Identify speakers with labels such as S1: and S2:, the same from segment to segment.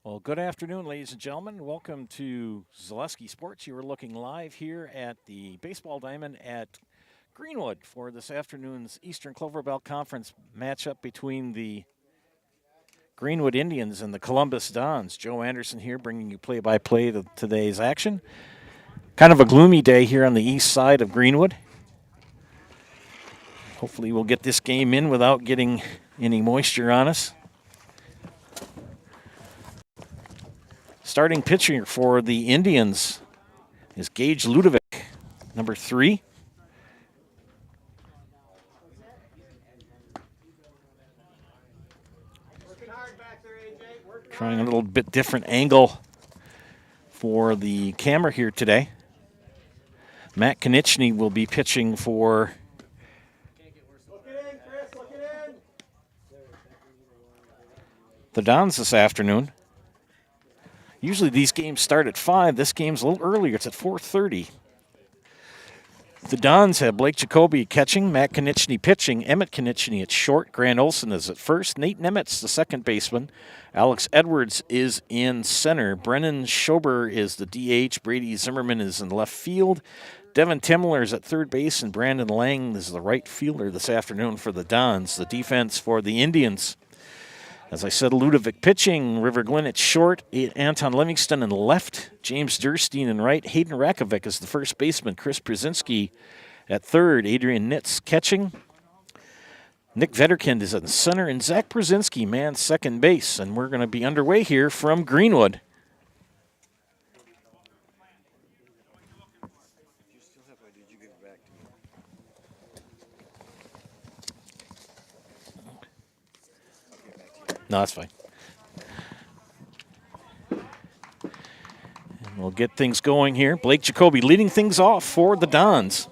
S1: Well, good afternoon, ladies and gentlemen. Welcome to Zaleski Sports. You are looking live here at the Baseball Diamond at Greenwood for this afternoon's Eastern Clover Belt Conference matchup between the Greenwood Indians and the Columbus Dons. Joe Anderson here bringing you play-by-play to today's action. Kind of a gloomy day here on the east side of Greenwood. Hopefully we'll get this game in without getting any moisture on us. Starting pitcher for the Indians is Gage Ludovic, number 3. Trying a little bit different angle for the camera here today. Matt Konieczny will be pitching for the Dons this afternoon. Usually these games start at 5. This game's a little earlier. It's at 4:30. The Dons have Blake Jacoby catching, Matt Konieczny pitching, Emmett Konieczny at short, Grant Olson is at first, Nate Nemetz the second baseman, Alex Edwards is in center, Brennan Schober is the DH, Brady Zimmerman is in left field, Devin Timler is at third base, and Brandon Lang is the right fielder this afternoon for the Dons. The defense for the Indians, as I said, Ludovic pitching, River Glenn at short, Anton Livingston in left, James Durstein in right, Hayden Rakovic is the first baseman, Chris Brzezinski at third, Adrian Nitz catching, Nick Vetterkind is in center, and Zach Brzezinski mans second base. And we're going to be underway here from Greenwood. No, that's fine. And we'll get things going here. Blake Jacoby leading things off for the Dons.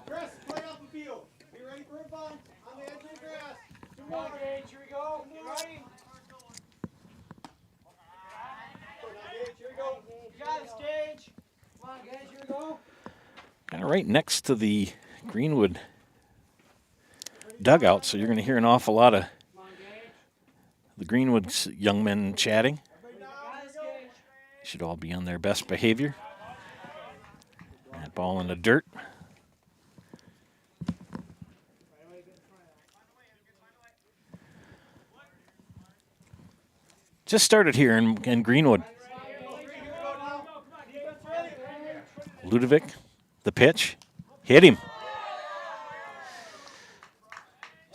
S1: Kind of right next to the Greenwood dugout, so you're going to hear an awful lot of the Greenwood young men chatting. Should all be on their best behavior. That ball in the dirt. Just started here in Greenwood. Ludovic, the pitch, hit him.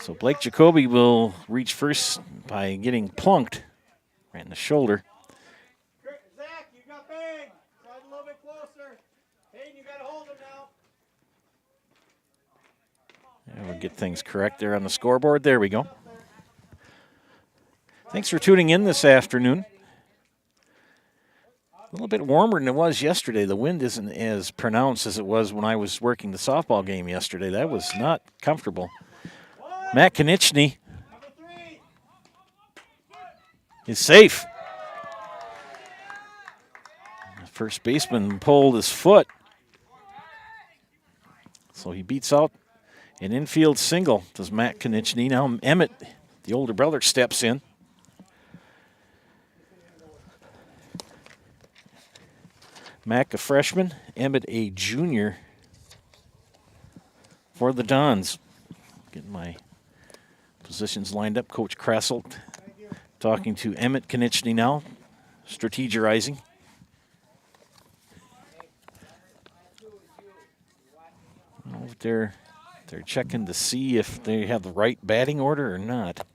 S1: So Blake Jacoby will reach first by getting plunked right in the shoulder.
S2: Zach, you got bang. Slide a little bit closer. Hayden, you got to hold him now.
S1: And we'll get things correct there on the scoreboard. There we go. Thanks for tuning in this afternoon. A little bit warmer than it was yesterday. The wind isn't as pronounced as it was when I was working the softball game yesterday. That was not comfortable. Matt Konieczny is safe. The first baseman pulled his foot, so he beats out an infield single. Does Matt Konieczny. Now Emmett, the older brother, steps in. Mac, a freshman, Emmett, a junior for the Dons. Getting my positions lined up. Coach Krasselt talking to Emmett Konieczny now, strategizing. They're checking to see if they have the right batting order or not.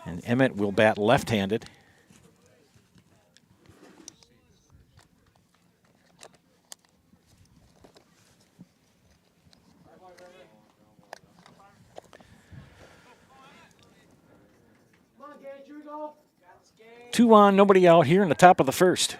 S1: And Emmett will bat left-handed. Two on, nobody out here in the top of the first.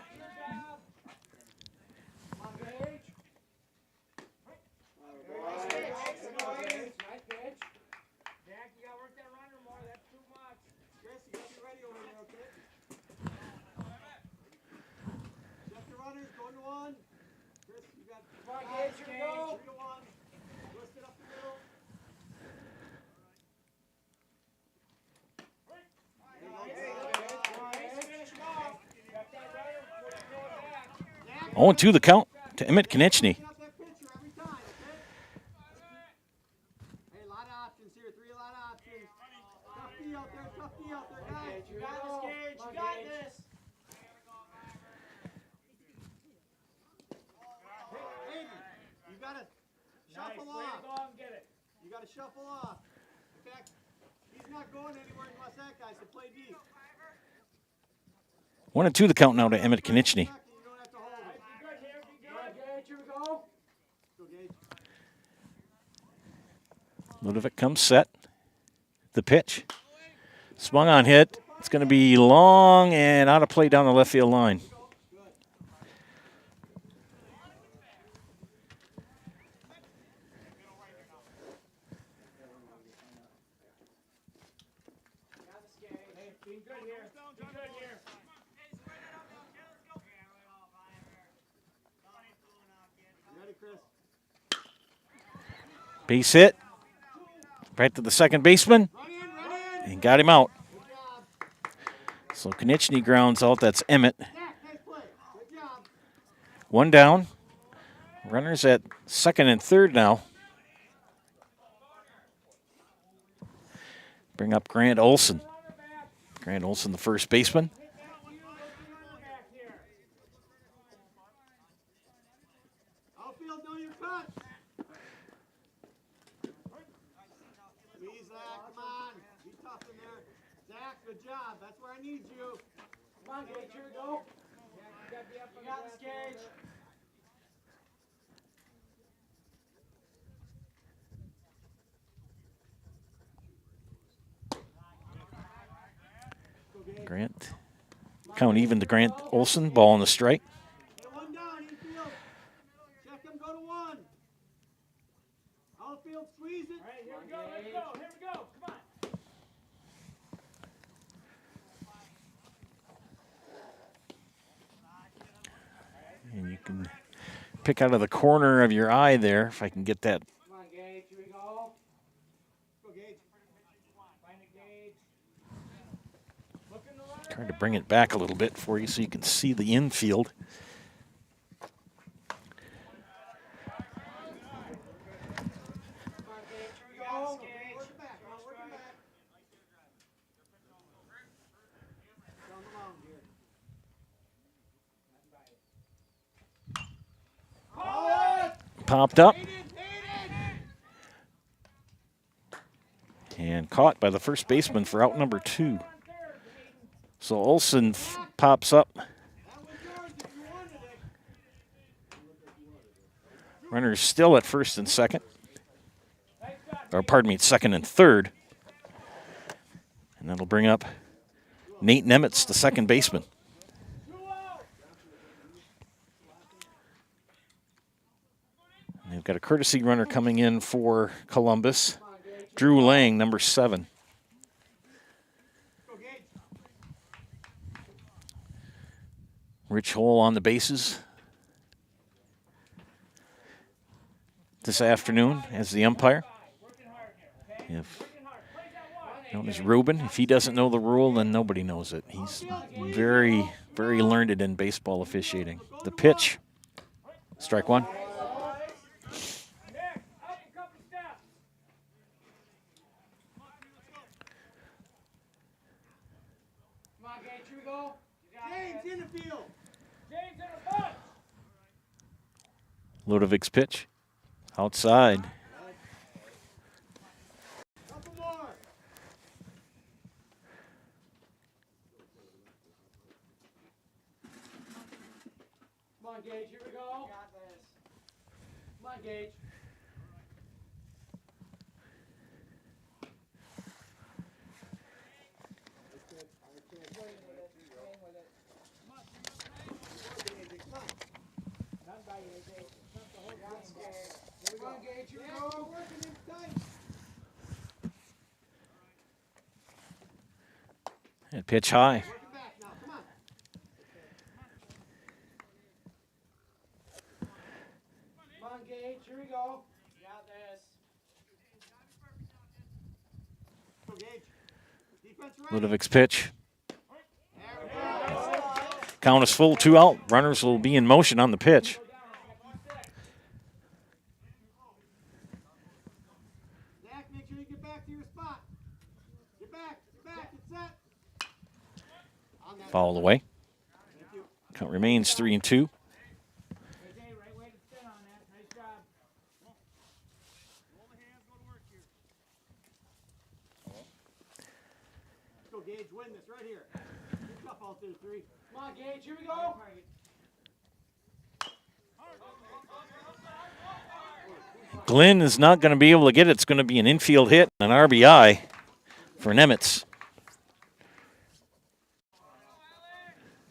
S1: 0-2 the count to Emmett Konechny.
S2: Up that pitcher every time, okay? Hey, a lot of options here. 3 a lot of options. Tough D out there. Tough D out there, guys. You got this, Gage. You got this. Hey, you gotta shuffle off. You gotta shuffle off. In fact, he's not going anywhere unless that guy, so play D.
S1: 1-2 the count now to Emmett Konechny.
S2: You don't have to hold it. Gage, here we go. Go, Gage.
S1: Ludovic comes set. The pitch. Swung on hit. It's going to be long and out of play down the left field line. Base hit. Right to the second baseman. And got him out. So Konechny grounds out. That's Emmett. 1 down. Runners at second and third now. Bring up Grant Olson. Grant Olson, the first baseman.
S2: Outfield, know your cut. Please, Zach, come on. Be tough in there. Zach, good job. That's where I need you. Come on, Gage, here we go. You got this, Gage.
S1: Grant. Count even to Grant Olson. Ball on the strike.
S2: Hey, 1 down, infield. Check him, go to 1. Outfield, squeeze it. All right, here we go, let's go. Here we go, come on.
S1: And you can pick out of the corner of your eye there, if I can get that.
S2: Come on, Gage, here we go. Go, Gage. Find it, Gage. Look in the runner.
S1: Trying to bring it back a little bit for you so you can see the infield.
S2: Come on, Gage, here we go. Work it back, work it back. Down the mound here.
S1: Popped up. And caught by the first baseman for out number 2. So Olson pops up. Runners still at first and second. Or pardon me, second and third. And that'll bring up Nate Nemitz, the second baseman. And they've got a courtesy runner coming in for Columbus. Drew Lang, number 7. Rich Hole on the bases this afternoon as the umpire. If known as Ruben, if he doesn't know the rule, then nobody knows it. He's very, very learned in baseball officiating. The pitch, strike 1. Ludovic's pitch, outside.
S2: Come on, Gage, here we go. Got this. Come on, Gage. Come on, Gage, here we go. Working it tight.
S1: And pitch high.
S2: Working back now, come on. Come on, Gage, here we go. Got this. Go, Gage. Defense ready.
S1: Ludovic's pitch.
S2: There we go.
S1: Count is full, 2 out. Runners will be in motion on the pitch.
S2: Zach, make sure you get back to your spot. Get back, get set.
S1: Fouled away. Count remains 3-2.
S2: Let's go, Gage. Win this right here. Good tough all through 3. Come on, Gage. Here we go.
S1: Glenn is not going to be able to get it. It's going to be an infield hit, an RBI for Nemitz.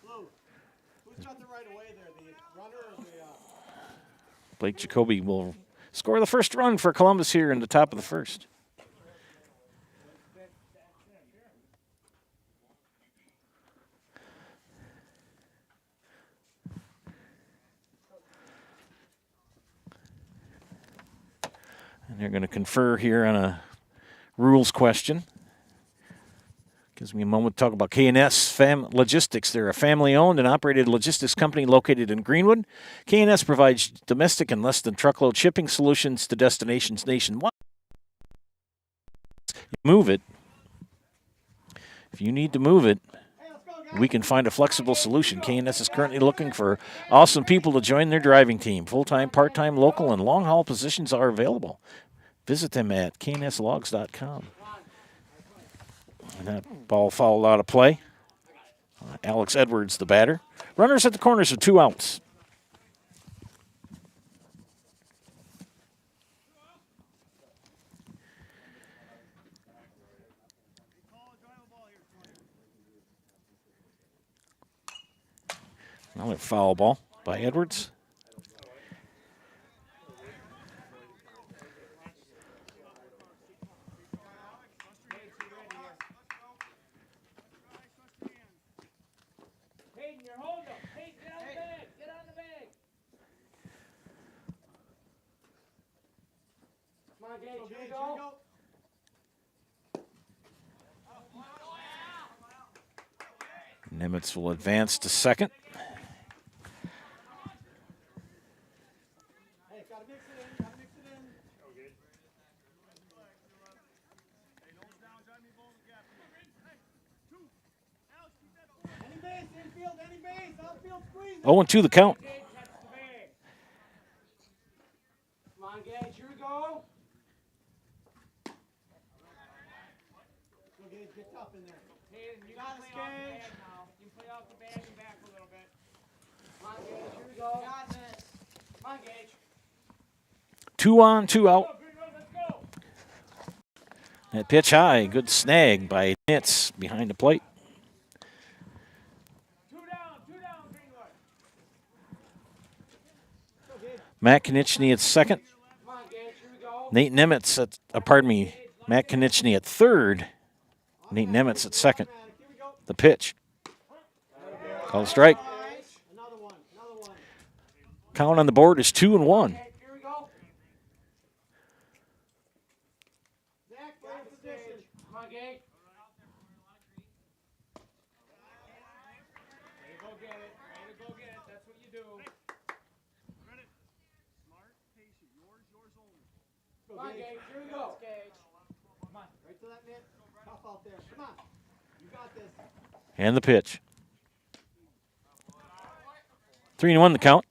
S2: Who's got the right away there? The runner or the...
S1: Blake Jacoby will score the first run for Columbus here in the top of the first. And they're going to confer here on a rules question. Gives me a moment to talk about K&S Logistics. They're a family-owned and operated logistics company located in Greenwood. K&S provides domestic and less-than-truckload shipping solutions to destinations nationwide. Move it. If you need to move it, we can find a flexible solution. K&S is currently looking for awesome people to join their driving team. Full-time, part-time, local, and long-haul positions are available. Visit them at knslogs.com. And that ball fouled out of play. Alex Edwards, the batter. Runners at the corners with 2 outs. Another foul ball by Edwards. Nemitz will advance to second.
S2: Hey, gotta mix it in, Any base, infield, any base, outfield squeeze.
S1: 0-2 the count.
S2: Come on, Gage, here we go. Go, Gage, get tough in there. You got us, Gage. You play off the bag and back a little bit. Come on, Gage, here we go. Got this. Come on, Gage.
S1: 2 on, 2 out. That pitch high, good snag by Nitz behind the plate.
S2: 2 down, Greenwood.
S1: Matt Konechny at second.
S2: Come on, Gage, here we go.
S1: Nate Nemitz at, Matt Konechny at third. Nate Nemitz at second. The pitch. Call strike.
S2: Another one.
S1: Count on the board is 2-1.
S2: Here we go. Zach, play position. Come on, Gage. There you go, get it. There you go, get it. That's what you do. Smart, patient. Yours only. Come on, Gage. Here we go. Come on. Right to that mitt. Tough out there. Come on. You got this.
S1: And the pitch. 3-1 the count.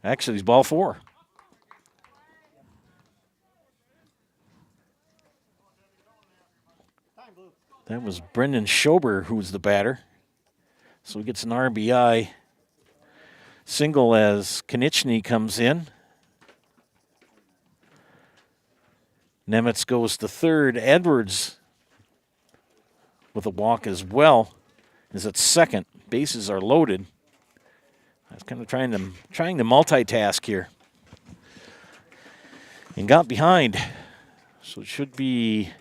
S1: Actually, it's ball 4. That was Brendan Schober who was the batter. So he gets an RBI single as Konechny comes in. Nemitz goes to third. Edwards with a walk as well is at second. Bases are loaded. I was kind of trying to multitask here. And got behind. So it should be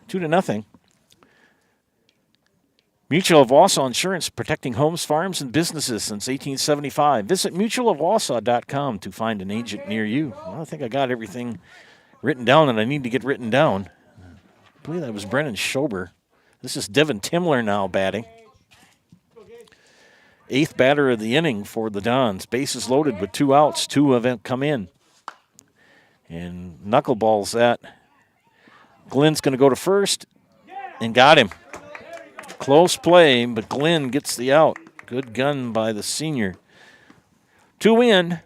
S1: 2-0. Mutual of Wausau Insurance, protecting homes, farms, and businesses since 1875. Visit mutualofwausau.com to find an agent near you. Well, I think I got everything written down that I need to get written down. I believe that was Brendan Schober. This is Devin Timler now batting. eighth batter of the inning for the Dons. Bases loaded with 2 outs. 2 of them come in. And knuckleballs that. Glenn's going to go to first and got him. Close play, but Glenn gets the out. Good gun by the senior. 2 in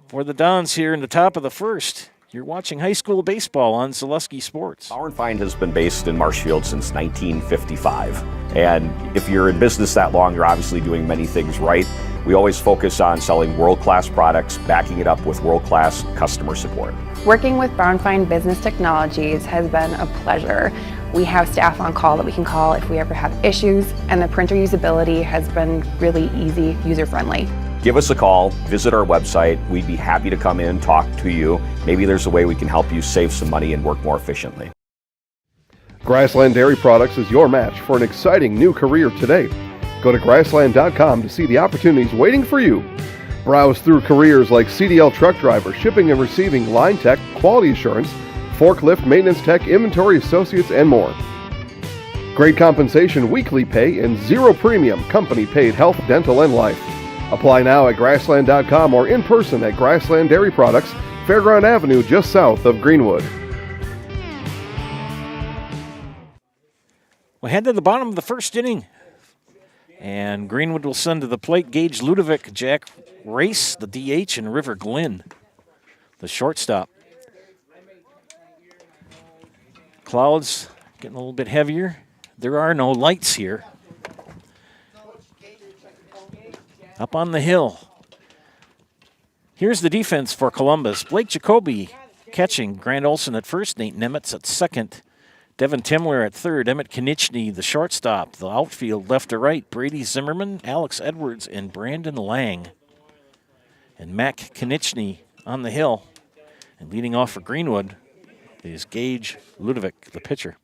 S1: for the Dons here in the top of the first. You're watching high school baseball on Zaleski Sports.
S3: Power & Find has been based in Marshfield since 1955. And if you're in business that long, you're obviously doing many things right. We always focus on selling world-class products, backing it up with world-class customer support.
S4: Working with Power & Find Business Technologies has been a pleasure. We have staff on call that we can call if we ever have issues, and the printer usability has been really easy, user-friendly.
S3: Give us a call, visit our website. We'd be happy to come in, talk to you. Maybe there's a way we can help you save some money and work more efficiently.
S5: Grassland Dairy Products is your match for an exciting new career today. Go to grassland.com to see the opportunities waiting for you. Browse through careers like CDL truck driver, shipping and receiving, line tech, quality assurance, forklift, maintenance tech, inventory associates, and more. Great compensation, weekly pay, and zero premium company paid health, dental, and life. Apply now at grassland.com or in person at Grassland Dairy Products, Fairground Avenue, just south of Greenwood.
S1: We head to the bottom of the first inning. And Greenwood will send to the plate Gage Ludovic, Jack Race, the DH, and River Glenn, the shortstop. Clouds getting a little bit heavier. There are no lights here. Up on the hill. Here's the defense for Columbus. Blake Jacoby catching, Grant Olson at first, Nate Nemitz at second, Devin Timler at third, Emmett Konieczny, the shortstop. The outfield left to right, Brady Zimmerman, Alex Edwards, and Brandon Lang. And Mac Konieczny on the hill. And leading off for Greenwood is Gage Ludovic, the pitcher.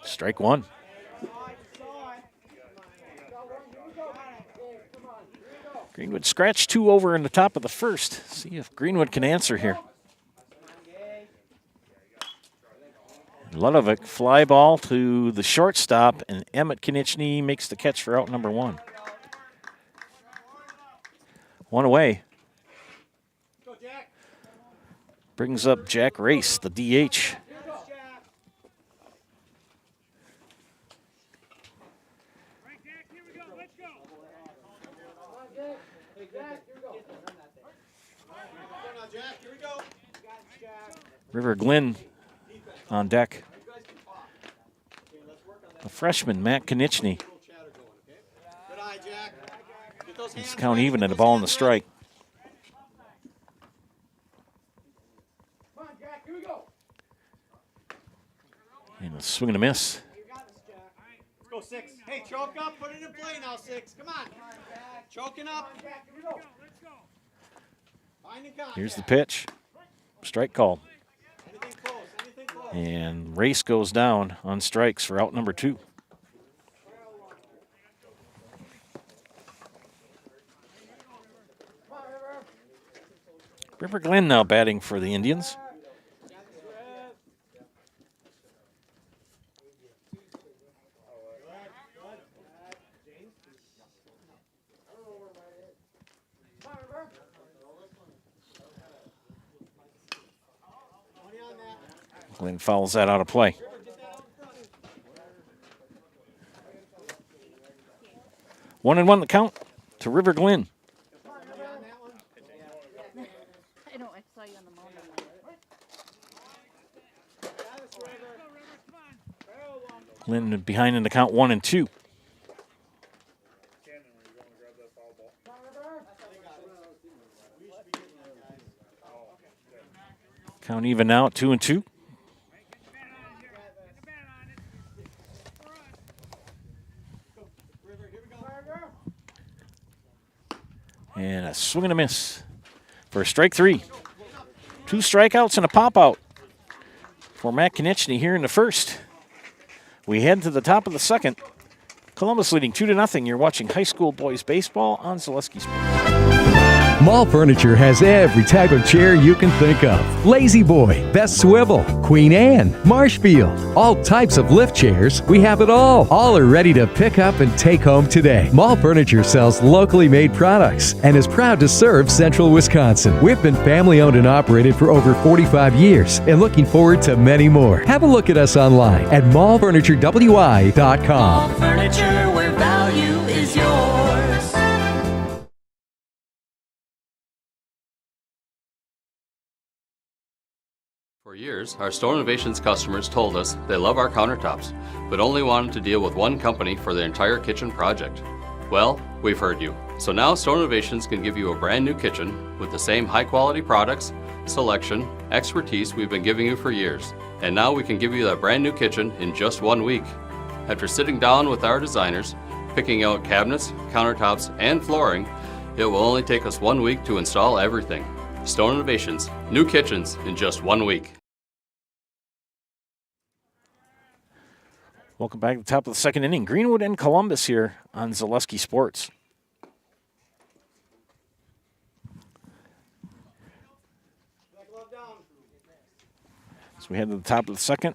S1: Strike one. Greenwood scratched 2 over in the top of the first. See if Greenwood can answer here. Ludovic, fly ball to the shortstop, and Emmett Konieczny makes the catch for out number 1. 1 away. Brings up Jack Race, the DH. River Glenn on deck. The freshman, Matt Konieczny. It's count even at a ball in the strike. And a swing and a miss.
S2: Let's go, 6. Hey, choke up. Put it in play now, 6. Come on. Choking up.
S1: Here's the pitch. Strike call. And Race goes down on strikes for out number 2. River Glenn now batting for the Indians. Glenn fouls that out of play. One and 1 the count to River Glenn.
S6: I saw you on the mound.
S1: Glenn behind in the count 1 and 2. Count even now at 2 and 2. And a swing and a miss for strike 3. 2 strikeouts and a pop-out for Matt Konieczny here in the first. We head to the top of the second. Columbus leading 2-0. You're watching high school boys baseball on Zaleski Sports.
S7: Mall Furniture has every type of chair you can think of. Lazy Boy, Best Swivel, Queen Anne, Marshfield, all types of lift chairs. We have it all. All are ready to pick up and take home today. Mall Furniture sells locally made products and is proud to serve Central Wisconsin. We've been family owned and operated for over 45 years and looking forward to many more. Have a look at us online at mallfurniturewi.com.
S8: Mall Furniture, where value is yours.
S9: For years, our Store Innovations customers told us they love our countertops, but only wanted to deal with one company for their entire kitchen project. Well, we've heard you. So now Store Innovations can give you a brand new kitchen with the same high quality products, selection, expertise we've been giving you for years. And now we can give you that brand new kitchen in just 1 week. After sitting down with our designers, picking out cabinets, countertops, and flooring, it will only take us 1 week to install everything. Store Innovations, new kitchens in just 1 week.
S1: Welcome back to the top of the second inning. Greenwood and Columbus here on Zaleski Sports. So we head to the top of the second.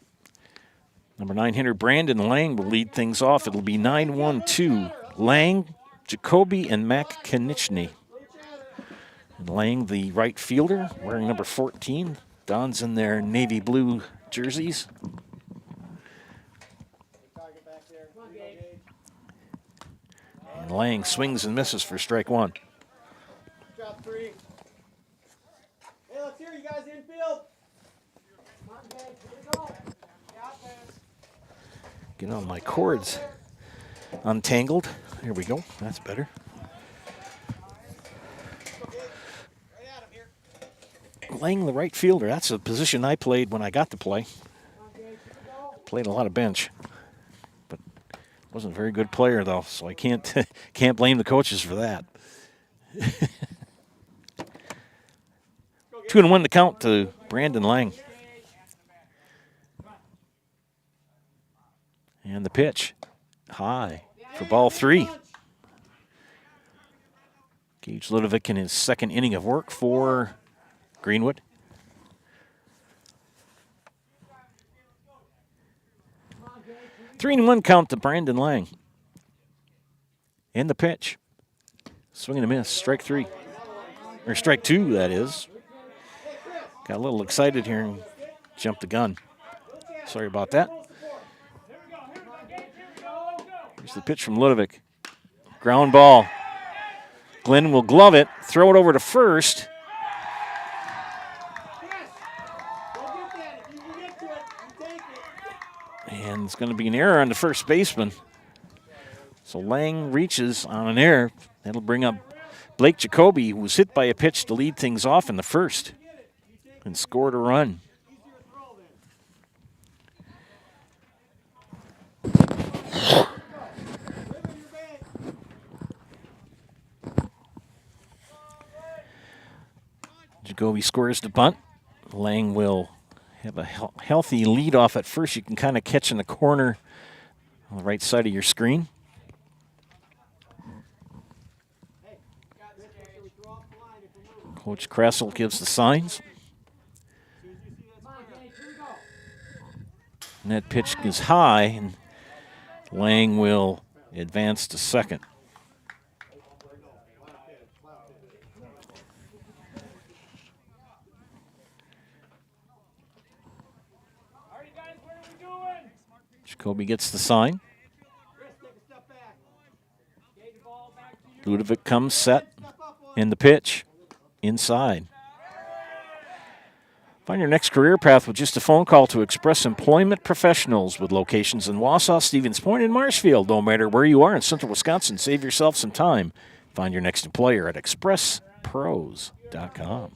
S1: Number 9 hitter Brandon Lang will lead things off. It'll be 9-1-2. Lang, Jacoby, and Mac Konieczny. And Lang, the right fielder, wearing number 14. Dons in their navy blue jerseys. And Lang swings and misses for strike one.
S2: Drop 3. Hey, let's hear you guys infield. Come on, guys. Here we go. Got this.
S1: Get on my cords untangled. Here we go. That's better. Lang, the right fielder. That's a position I played when I got to play. Played a lot of bench, but wasn't a very good player though, so I can't blame the coaches for that. 2-1 to count to Brandon Lang. And the pitch, high for ball 3. Gage Ludovic in his second inning of work for Greenwood. Three and 1 count to Brandon Lang. And the pitch. Swing and a miss. Strike 3. Or strike 2, that is. Got a little excited here and jumped the gun. Sorry about that. Here's the pitch from Ludovic. Ground ball. Glenn will glove it, throw it over to first. And it's going to be an error on the first baseman. So Lang reaches on an error. That'll bring up Blake Jacoby, who was hit by a pitch to lead things off in the first and scored a run. Jacoby scores the bunt. Lang will have a healthy lead off at first. You can kind of catch in the corner on the right side of your screen. Coach Kressel gives the signs. And that pitch is high, and Lang will advance to second. Jacoby gets the sign. Ludovic comes set in the pitch inside. Find your next career path with just a phone call to Express Employment Professionals with locations in Wausau, Stevens Point, and Marshfield. No matter where you are in central Wisconsin, save yourself some time. Find your next employer at expresspros.com.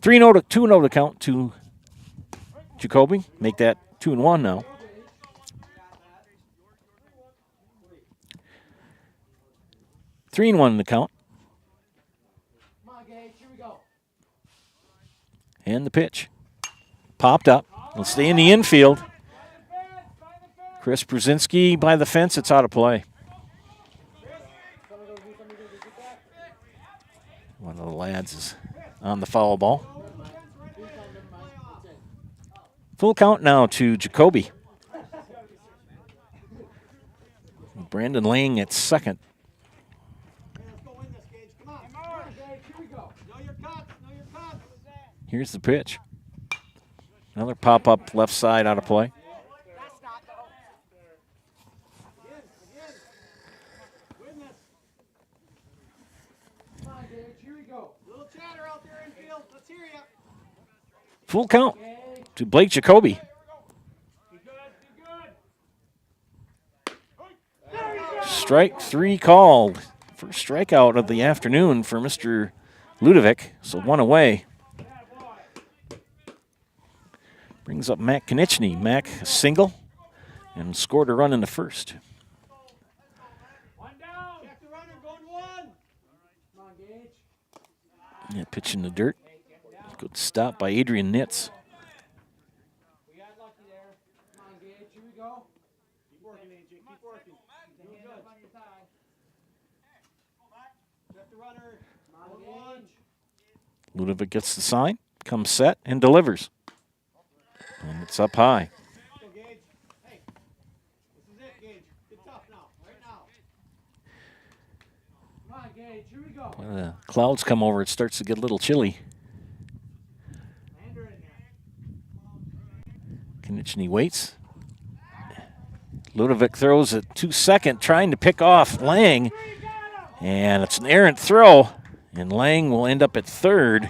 S1: 3-0 to 2-0 to count to Jacoby. Make that 2-1 now. Three and 1 in the count. And the pitch. Popped up. It'll stay in the infield. Chris Brzezinski by the fence. It's out of play. on the foul ball. Full count now to Jacoby. Brandon Lang at second. Here's the pitch. Another pop-up left side out of play. Full count to Blake Jacoby. Strike three called. First strikeout of the afternoon for Mr. Ludovic, so one away. Brings up Mac Konieczny. Mac a single and scored a run in the first. Yeah, pitch in the dirt. Good stop by Adrian Nitz. Ludovic gets the sign, comes set, and delivers. And it's up high. When the clouds come over, it starts to get a little chilly. Konieczny waits. Ludovic throws it to second, trying to pick off Lang. And it's an errant throw, and Lang will end up at third.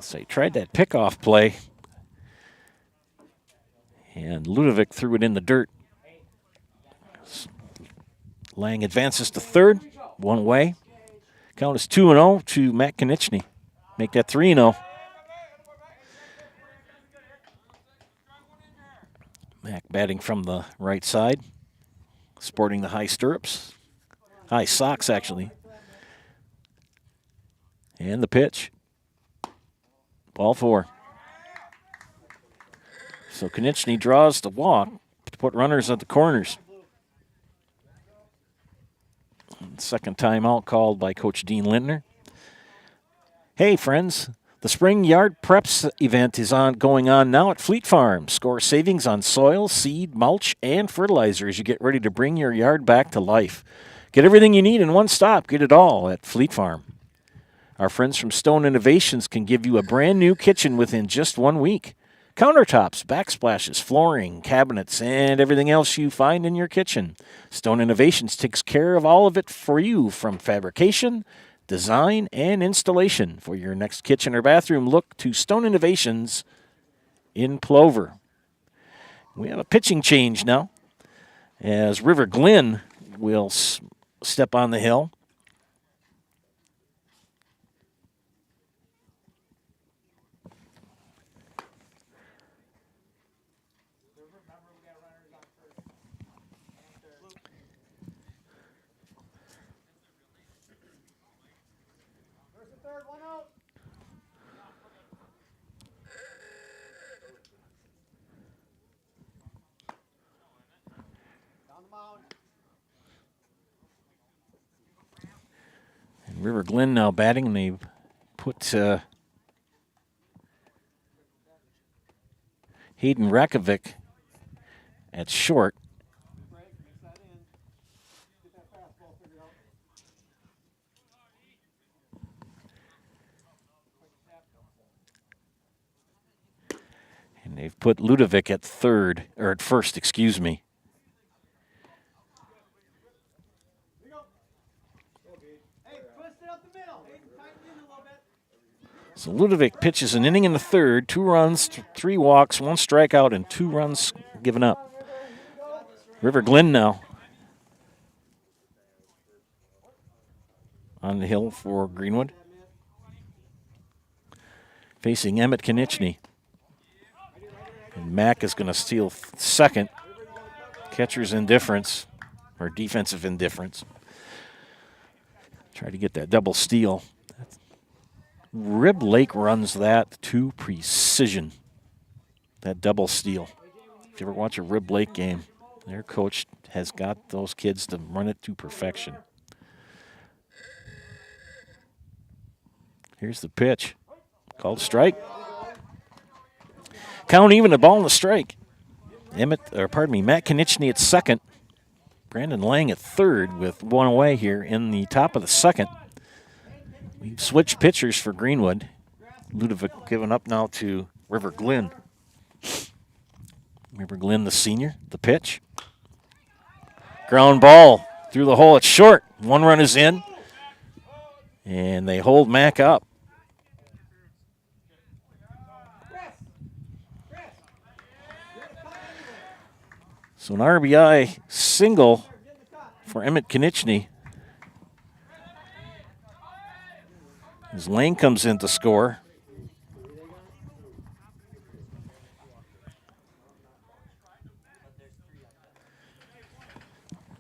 S1: So he tried that pickoff play, and Ludovic threw it in the dirt. Lang advances to third, one away. Count is 2-0 to Matt Konieczny. Make that 3-0. Mac batting from the right side, sporting the high stirrups. High socks, actually. And the pitch. Ball four. So Konieczny draws the walk to put runners at the corners. Second timeout called by Coach Dean Lintner. Hey, friends. The Spring Yard Preps event is going on now at Fleet Farm. Score savings on soil, seed, mulch, and fertilizer as you get ready to bring your yard back to life. Get everything you need in one stop. Get it all at Fleet Farm. Our friends from Stone Innovations can give you a brand new kitchen within just 1 week. Countertops, backsplashes, flooring, cabinets, and everything else you find in your kitchen. Stone Innovations takes care of all of it for you, from fabrication, design, and installation. For your next kitchen or bathroom, look to Stone Innovations in Plover. We have a pitching change now, as River Glen will step on the hill. River Glen now batting, and they put Hayden Rakovic at short. And they've put Ludovic at third, or at first, excuse me. So Ludovic pitches an inning in the third, 2 runs, 3 walks, 1 strikeout, and 2 runs given up. River Glen now on the hill for Greenwood. Facing Emmett Konieczny. And Mac is going to steal second. Catcher's indifference, or defensive indifference. Try to get that double steal. Rib Lake runs that to precision, that double steal. If you ever watch a Rib Lake game, their coach has got those kids to run it to perfection. Here's the pitch. Called strike. Count even, a ball and a strike. Matt Konieczny at second. Brandon Lang at third with one away here in the top of the second. We've switched pitchers for Greenwood. Ludovic given up now to River Glenn. River Glenn, the senior, the pitch. Ground ball through the hole. It's short. One run is in. And they hold Mac up. So an RBI single for Emmett Konieczny. As Lane comes in to score.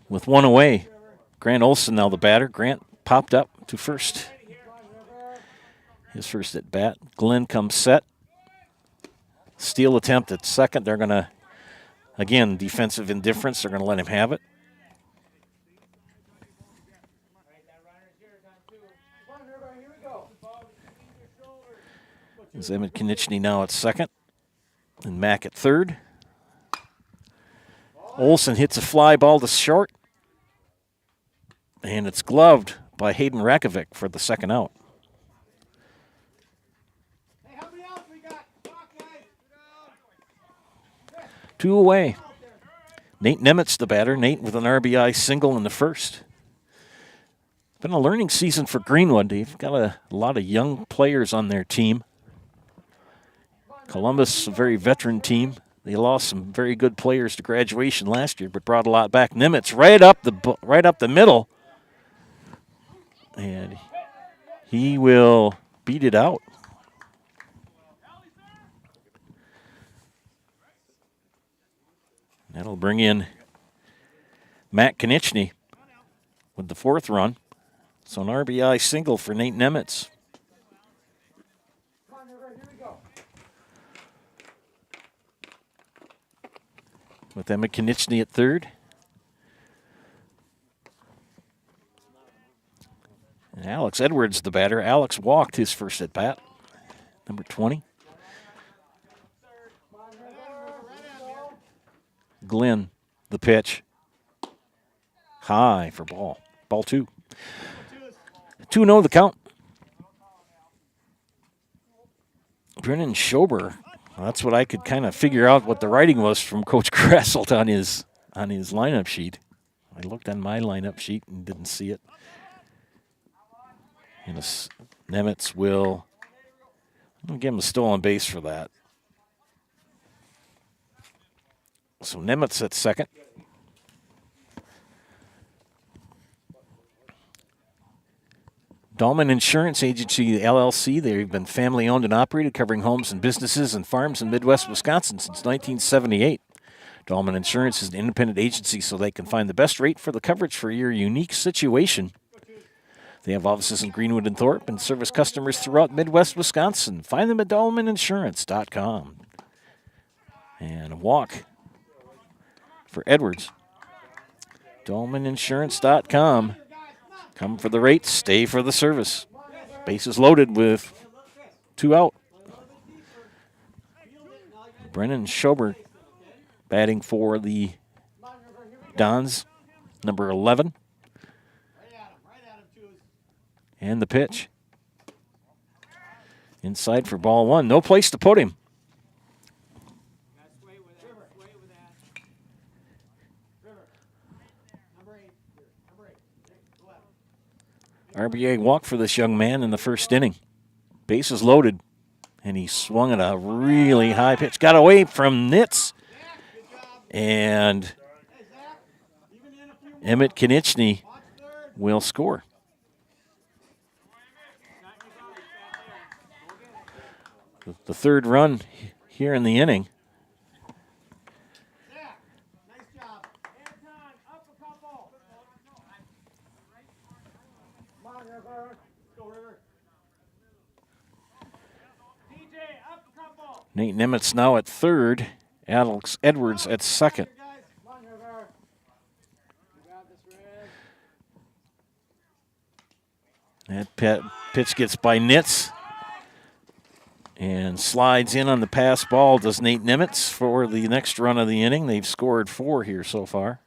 S1: With one away, Grant Olson now the batter. Grant popped up to first. His first at bat. Glenn comes set. Steal attempt at second. They're going to, again, defensive indifference. They're going to let him have it. Is Emmett Konieczny now at second. And Mack at third. Olson hits a fly ball to short. And it's gloved by Hayden Rakovic for the second out.
S2: Hey, how many outs we got?
S1: Two away. Nate Nemitz, the batter. Nate with an RBI single in the first. It's been a learning season for Greenwood. They've got a lot of young players on their team. Columbus, a very veteran team. They lost some very good players to graduation last year, but brought a lot back. Nimitz right up the middle, and he will beat it out. That'll bring in Matt Konieczny with the fourth run. So an RBI single for Nate Nemitz. With Emmett Konieczny at third. And Alex Edwards, the batter. Alex walked his first at bat, number 20. Glenn, the pitch. High for ball. Ball two. 2-0 the count. Brennan Schober. Well, that's what I could kind of figure out what the writing was from Coach Grasselt on his lineup sheet. I looked on my lineup sheet and didn't see it. And Nemitz will give him a stolen base for that. So Nemitz at second. Dahlman Insurance Agency, LLC. They've been family-owned and operated, covering homes and businesses and farms in Midwest Wisconsin since 1978. Dahlman Insurance is an independent agency, so they can find the best rate for the coverage for your unique situation. They have offices in Greenwood and Thorpe and service customers throughout Midwest Wisconsin. Find them at DahlmanInsurance.com. And a walk for Edwards. DahlmanInsurance.com. Come for the rate, stay for the service. Bases loaded with 2 out. Brennan Schober batting for the Dons, number 11. And the pitch. Inside for ball one. No place to put him. RBA walk for this young man in the first inning. Bases loaded. And he swung at a really high pitch. Got away from Nitz. And Emmett Konieczny will score. The third run here in the inning. Nate Nemitz now at third, Alex Edwards at second.
S2: Come on, River. You got this, Riv.
S1: That pitch gets by Nitz and slides in on the pass ball. Does Nate Nimitz for the next run of the inning. They've scored 4 here so far.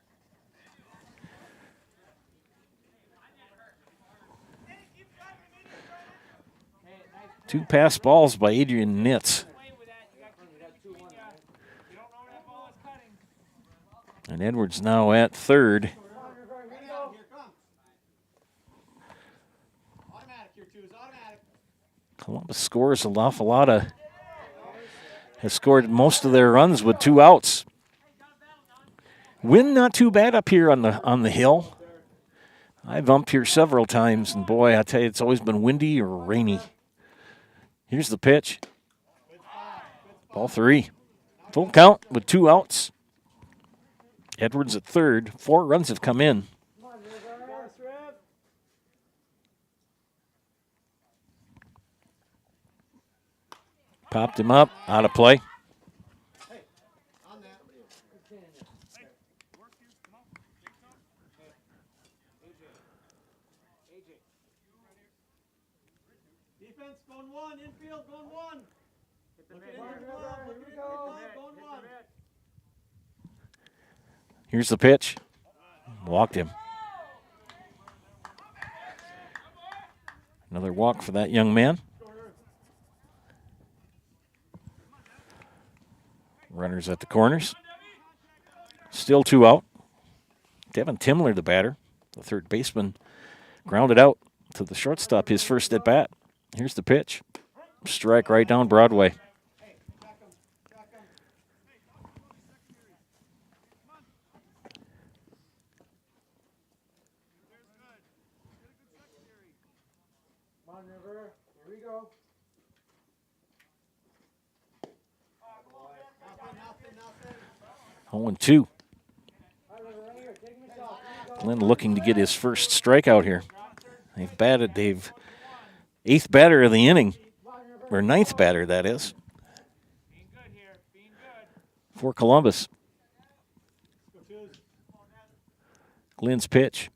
S1: Two pass balls by Adrian Nitz. And Edwards now at third. Columbus scores an awful lot of, has scored most of their runs with 2 outs. Wind not too bad up here on the hill. I've umped here several times, and boy, I tell you, it's always been windy or rainy. Here's the pitch. Ball 3. Full count with 2 outs. Edwards at third. 4 runs have come in. Popped him up, out of play.
S2: Defense going 1, infield going 1.
S1: Here's the pitch. Walked him. Another walk for that young man. Runners at the corners. Still 2 out. Devin Timler, the batter, the third baseman, grounded out to the shortstop, his first at bat. Here's the pitch. Strike right down Broadway.
S2: Come on, River. Here we go.
S1: 0-2. Glenn looking to get his first strikeout here. They've 8th batter of the inning, or 9th batter, that is, for Columbus. Glenn's pitch,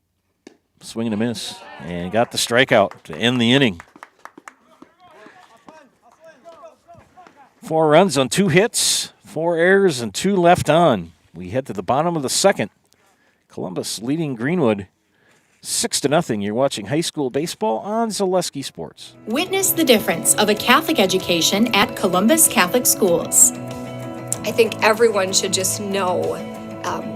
S1: swing and a miss, and got the strikeout to end the inning. 4 runs on 2 hits, 4 errors, and 2 left on. We head to the bottom of the second. Columbus leading Greenwood 6-0. You're watching high school baseball on Zaleski Sports.
S10: Witness the difference of a Catholic education at Columbus Catholic Schools.
S11: I think everyone should just know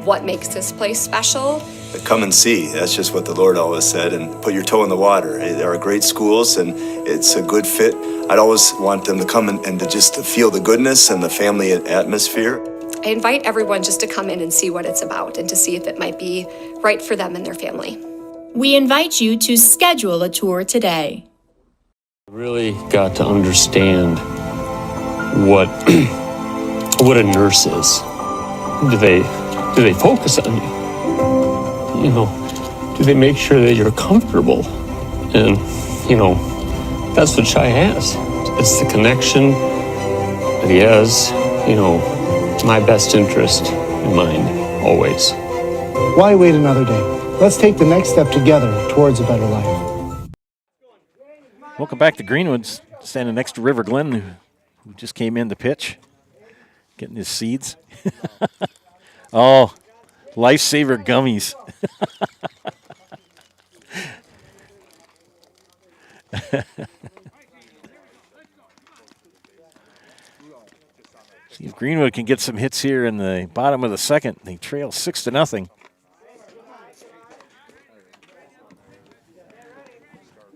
S11: what makes this place special.
S12: Come and see. That's just what the Lord always said, and put your toe in the water. There are great schools, and it's a good fit. I'd always want them to come and to just to feel the goodness and the family atmosphere.
S11: I invite everyone just to come in and see what it's about and to see if it might be right for them and their family.
S10: We invite you to schedule a tour today.
S13: Really got to understand what a nurse is. Do they focus on you? You know, do they make sure that you're comfortable? And, you know, that's what Shai has. It's the connection that he has, you know, my best interest in mind, always.
S14: Why wait another day? Let's take the next step together towards a better life.
S1: Welcome back to Greenwood. Standing next to River Glen, who just came in to pitch, getting his seeds. Oh, Lifesaver gummies. See if Greenwood can get some hits here in the bottom of the second. They trail 6-0.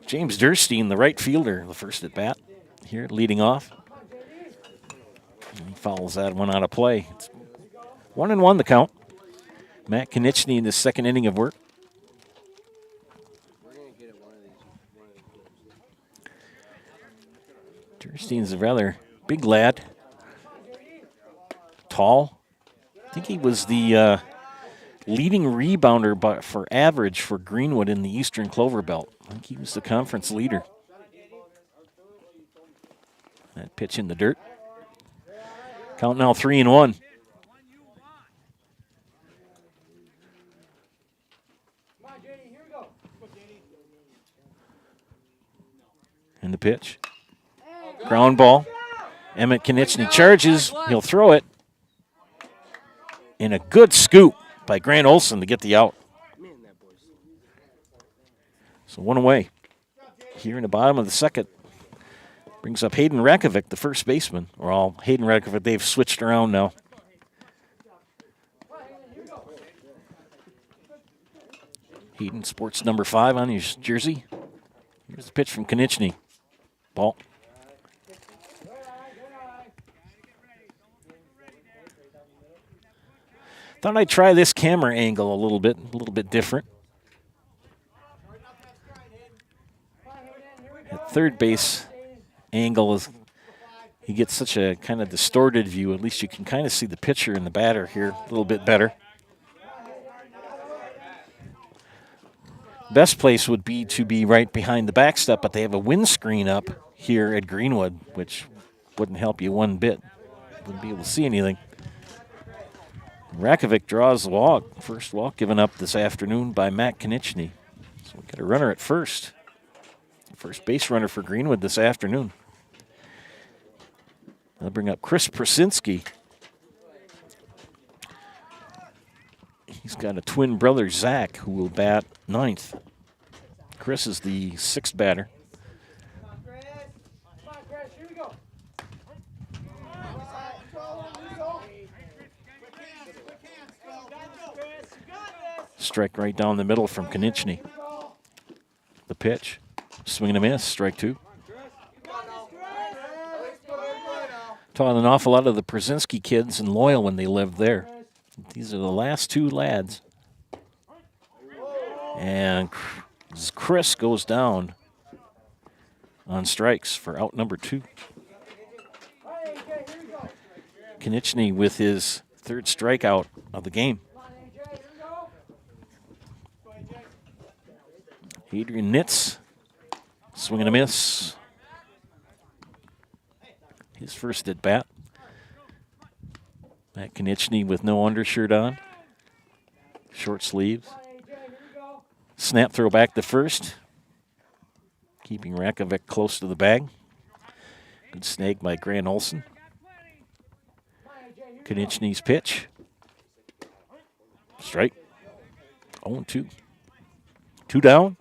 S1: James Durstein, the right fielder, the first at bat here, leading off. And he fouls that one out of play. It's 1-1 the count. Matt Konieczny in the second inning of work. Durstein's a rather big lad. Tall. I think he was the leading rebounder for average for Greenwood in the Eastern Clover Belt. I think he was the conference leader. That pitch in the dirt. Count now 3-1. And the pitch. Ground ball. Emmett Konieczny charges. He'll throw it. And a good scoop by Grant Olson to get the out. So one away. Here in the bottom of the second. Brings up Hayden Rakovic, the first baseman. Or Hayden Rakovic, they've switched around now. Hayden sports number 5 on his jersey. Here's the pitch from Konieczny. Ball. Thought I'd try this camera angle a little bit different. At third base angle is he gets such a kind of distorted view. At least you can kind of see the pitcher and the batter here a little bit better. Best place would be to be right behind the backstop, but they have a windscreen up here at Greenwood, which wouldn't help you one bit. Wouldn't be able to see anything. Rakovic draws the walk. First walk given up this afternoon by Matt Konieczny. So we got a runner at first. First base runner for Greenwood this afternoon. They'll bring up Chris Prasinski. He's got a twin brother, Zach, who will bat 9th. Chris is the 6th batter. Strike right down the middle from Konieczny. The pitch. Swing and a miss. Strike 2. Taught an awful lot of the Prasinski kids in Loyal when they lived there. These are the last 2 lads. And Chris goes down on strikes for out number 2. Konieczny with his 3rd strikeout of the game. Adrian Nitz, swing and a miss. His first at bat. Matt Konieczny with no undershirt on. Short sleeves. Snap throw back to first. Keeping Rakovic close to the bag. Good snag by Grant Olson. Konieczny's pitch. Strike. 0-2. 2 down.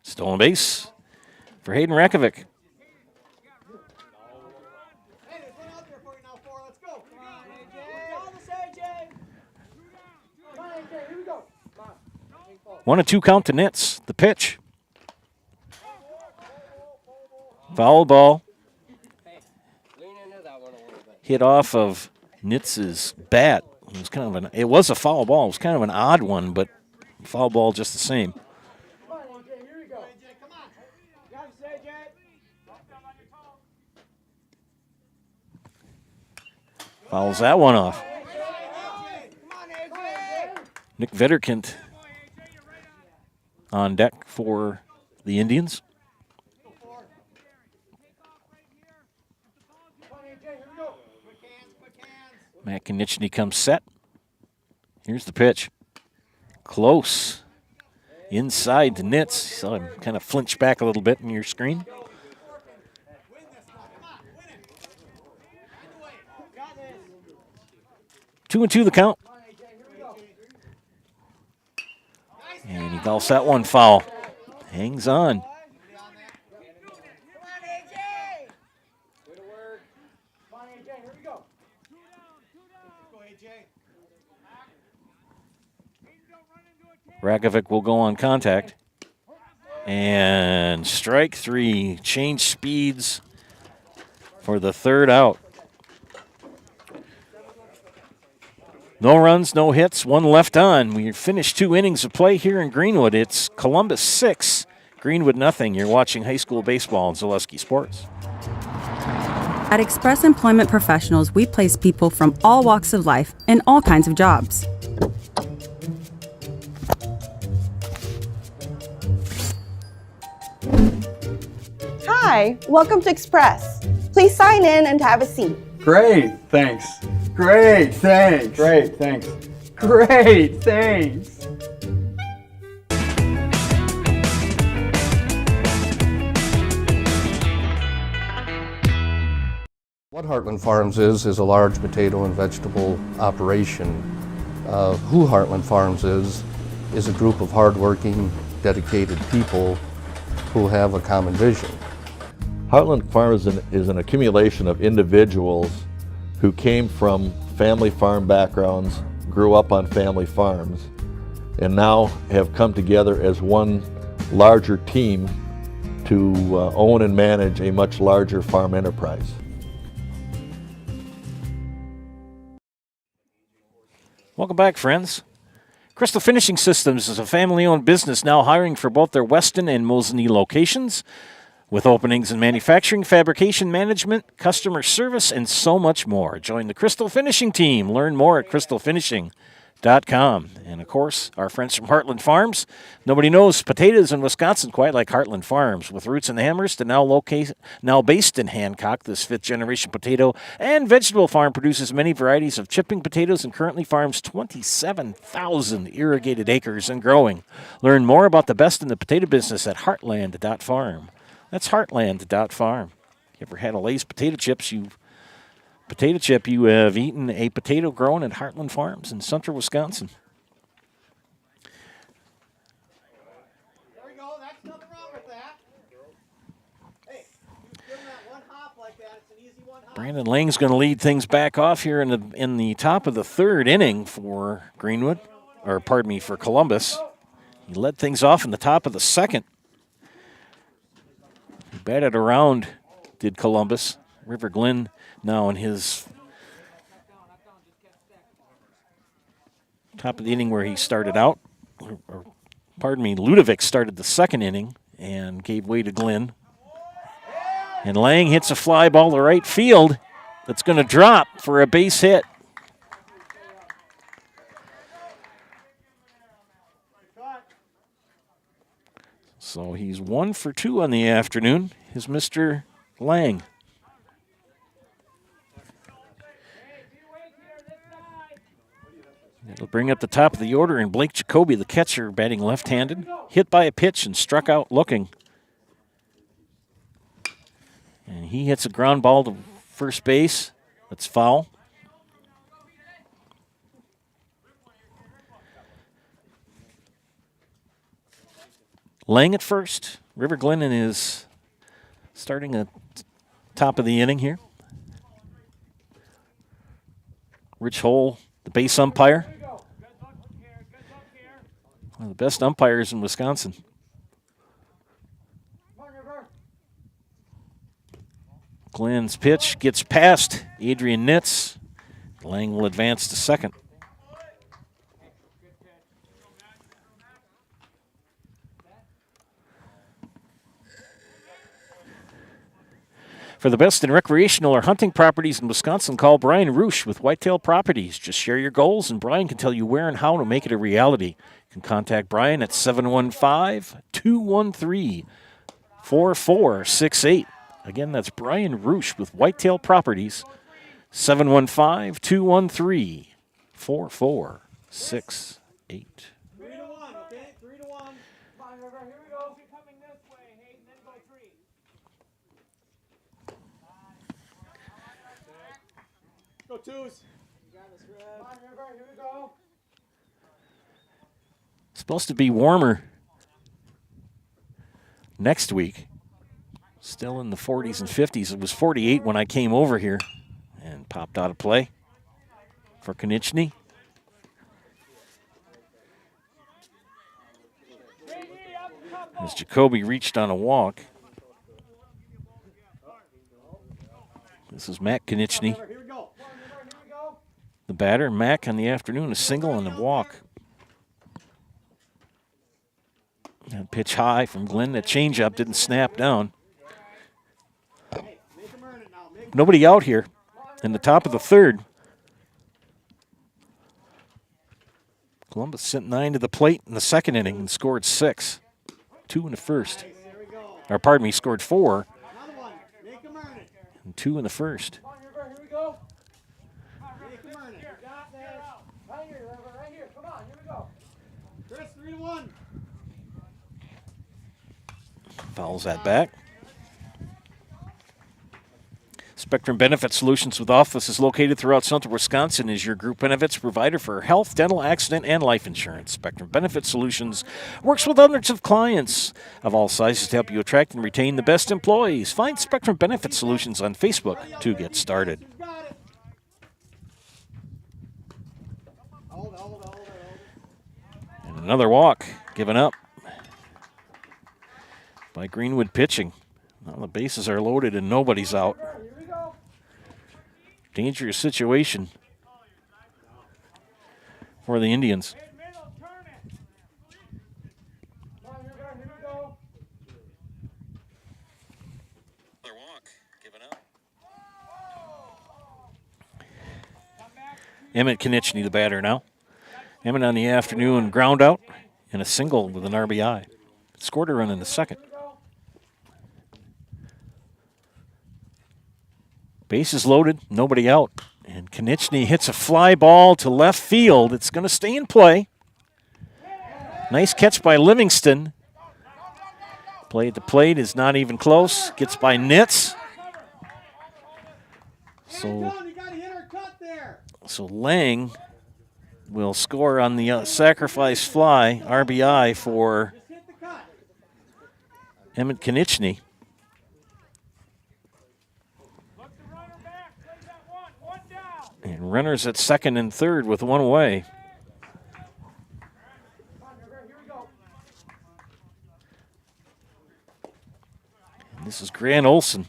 S1: Stolen base for Hayden Rakovic. One and 2 count to Nitz. The pitch. Foul ball. Hit off of Nitz's bat. It was a foul ball. It was kind of an odd one, but foul ball just the same. Fouls that one off. Nick Vetterkint on deck for the Indians. Matt Konieczny comes set. Here's the pitch. Close. Inside to Nitz. You saw him kind of flinch back a little bit in your screen. Two and 2 the count. And he golfs that one foul. Hangs on. Rakovic will go on contact. And strike 3. Change speeds for the 3rd out. No runs, no hits, 1 left on. We finished 2 innings of play here in Greenwood. It's Columbus 6, Greenwood nothing. You're watching high school baseball on Zaleski Sports.
S15: At Express Employment Professionals, we place people from all walks of life in all kinds of jobs.
S16: Hi, welcome to Express. Please please sign in and have a seat.
S17: Great, thanks. Great, thanks. Great, thanks. Great, thanks.
S18: What Heartland Farms is a large potato and vegetable operation. Who Heartland Farms is a group of hardworking, dedicated people who have a common vision.
S19: Heartland Farms is an accumulation of individuals who came from family farm backgrounds, grew up on family farms, and now have come together as one larger team to own and manage a much larger farm enterprise.
S1: Welcome back, friends. Crystal Finishing Systems is a family-owned business now hiring for both their Weston and Mosinee locations, with openings in manufacturing, fabrication management, customer service, and so much more. Join the Crystal Finishing team. Learn more at crystalfinishing.com. And, of course, our friends from Heartland Farms. Nobody knows potatoes in Wisconsin quite like Heartland Farms. With roots in Amherst and now based in Hancock, this fifth-generation potato and vegetable farm produces many varieties of chipping potatoes and currently farms 27,000 irrigated acres and growing. Learn more about the best in the potato business at heartland.farm. That's heartland.farm. You ever had a Lay's potato chip, you have eaten a potato grown at Heartland Farms in central Wisconsin.
S2: There we go. That's nothing wrong with that. Hey, you give them that one hop like that. It's an easy one hop.
S1: Brandon Lang's going to lead things back off here in the top of the third inning for Greenwood, or pardon me, for Columbus. He led things off in the top of the second. He batted around, did Columbus. River Glen now in his top of the inning where he started out. Ludovic started the second inning and gave way to Glenn. And Lang hits a fly ball to right field that's going to drop for a base hit. So he's 1 for 2 on the afternoon, is Mr. Lang. It'll bring up the top of the order, and Blake Jacoby, the catcher, batting left-handed, hit by a pitch and struck out looking. And he hits a ground ball to first base. That's foul. Lang at first. River Glennon is starting at top of the inning here. Rich Hole, the base umpire. One of the best umpires in Wisconsin. Glenn's pitch gets past Adrian Nitz. Lang will advance to second. For the best in recreational or hunting properties in Wisconsin, call Brian Roosh with Whitetail Properties. Just share your goals, and Brian can tell you where and how to make it a reality. You can contact Brian at 715-213-4468. Again, that's Brian Roosh with Whitetail Properties, 715-213-4468.
S2: 3-1, okay? 3-1. Come on, River. Here we go. You're coming this way, Hayden, then go 3. Go twos. You got this, Red. Come on, River. Here we go.
S1: It's supposed to be warmer next week. Still in the 40s and 50s. It was 48 when I came over here and popped out of play for Konechny. As Jacoby reached on a walk. This is Matt Konechny. The batter, Mac, on the afternoon, a single and a walk. And pitch high from Glenn. That changeup didn't snap down. Nobody out here in the top of the third. Columbus sent 9 to the plate in the second inning and scored 6. 2 in the first. Or pardon me, scored 4 and 2 in the first.
S2: Come on, here we go. Hey, come on. You got this. Right here, River, right here. Come on, here we go. Chris, 3-1.
S1: Fouls that back. Spectrum Benefit Solutions with offices located throughout central Wisconsin is your group benefits provider for health, dental, accident, and life insurance. Spectrum Benefit Solutions works with hundreds of clients of all sizes to help you attract and retain the best employees. Find Spectrum Benefit Solutions on Facebook to get started. And another walk given up by Greenwood pitching. Now the bases are loaded and nobody's out. Dangerous situation for the Indians. Emmett Konieczny, the batter now. Emmett on the afternoon ground out and a single with an RBI. Scored a run in the second. Bases loaded, nobody out. And Konieczny hits a fly ball to left field. It's going to stay in play. Nice catch by Livingston. Play at the plate is not even close. Gets by Nitz. So Lang will score on the sacrifice fly, RBI for Emmett Konieczny. And runners at second and third with one away. And this is Grant Olson.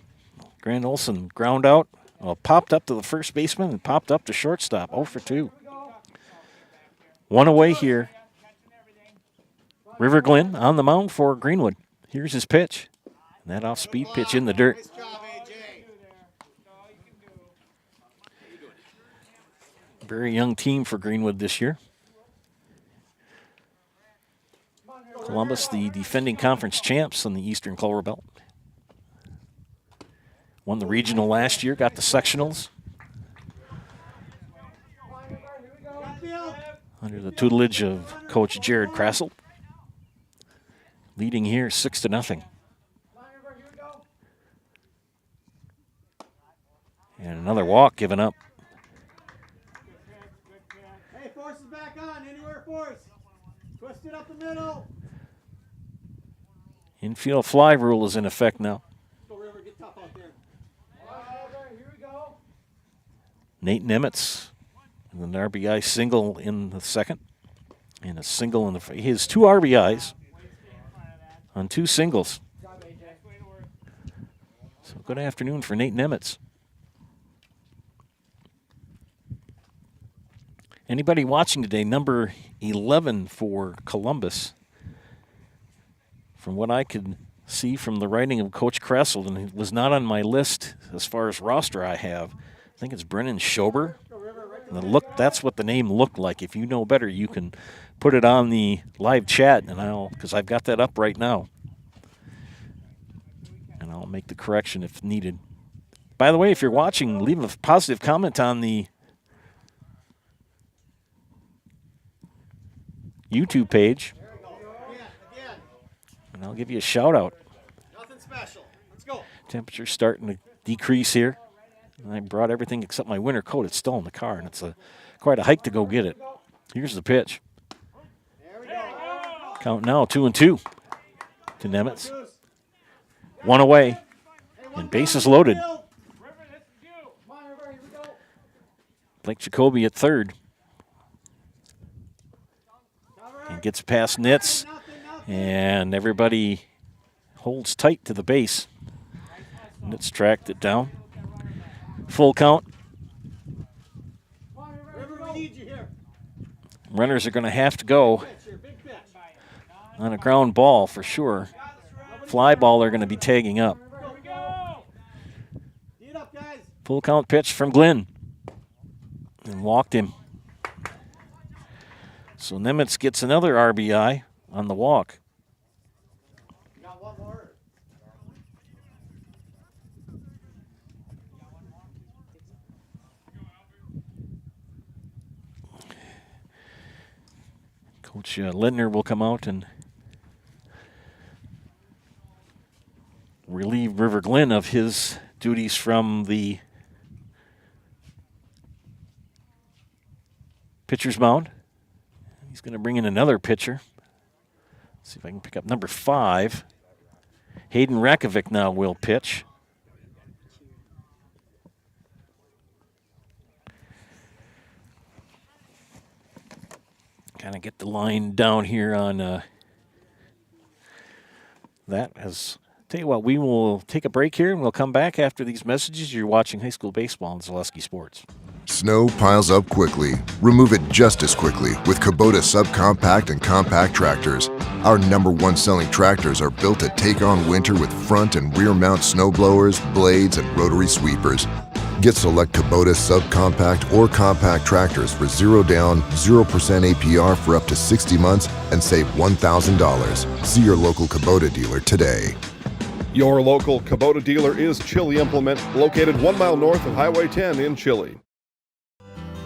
S1: Grant Olson ground out. Well, popped up to the first baseman and popped up to shortstop. 0 for 2. One away here. River Glen on the mound for Greenwood. Here's his pitch. And that off-speed pitch in the dirt. Very young team for Greenwood this year. Columbus, the defending conference champs on the Eastern Clover Belt. Won the regional last year, got the sectionals. Under the tutelage of Coach Jared Krassel. Leading here 6-0. And another walk given up.
S2: Hey, force is back on. Anywhere force. Twist it up the middle.
S1: Infield fly rule is in effect now.
S2: Go River, get tough out there. Here we go.
S1: Nate Nemitz with an RBI single in the second. And a single in the his 2 RBIs on 2 singles. So good afternoon for Nate Nemitz. Anybody watching today, number 11 for Columbus. From what I could see from the writing of Coach Krassel, and it was not on my list as far as roster I have. I think it's Brennan Schober. And that's what the name looked like. If you know better, you can put it on the live chat, and because I've got that up right now. And I'll make the correction if needed. By the way, if you're watching, leave a positive comment on the YouTube page, and I'll give you a shout out.
S2: Nothing special. Let's go.
S1: Temperature's starting to decrease here. And I brought everything except my winter coat. It's still in the car, and it's quite a hike to go get it. Here's the pitch. Count now 2-2 to Nemitz. One away, and bases loaded. Blake Jacoby at third. And gets past Nitz, and everybody holds tight to the base. Nitz tracked it down. Full count. Runners are going to have to go on a ground ball for sure. Fly ball they're going to be tagging up. Full count pitch from Glenn. And walked him. So Nemitz gets another RBI on the walk. Coach Lindner will come out and relieve River Glen of his duties from the pitcher's mound. He's going to bring in another pitcher. Let's see if I can pick up number 5. Hayden Rakovic now will pitch. Kind of get the line down here on that. Tell you what, we will take a break here and we'll come back after these messages. You're watching high school baseball on Zaleski Sports.
S16: Snow piles up quickly. Remove it just as quickly with Kubota subcompact and compact tractors. Our #1 selling tractors are built to take on winter with front and rear mount snow blowers, blades, and rotary sweepers. Get select Kubota subcompact or compact tractors for 0 down, 0% APR for up to 60 months and save $1,000. See your local Kubota dealer today.
S5: Your local Kubota dealer is Chili Implement, located 1 mile north of Highway 10 in Chili.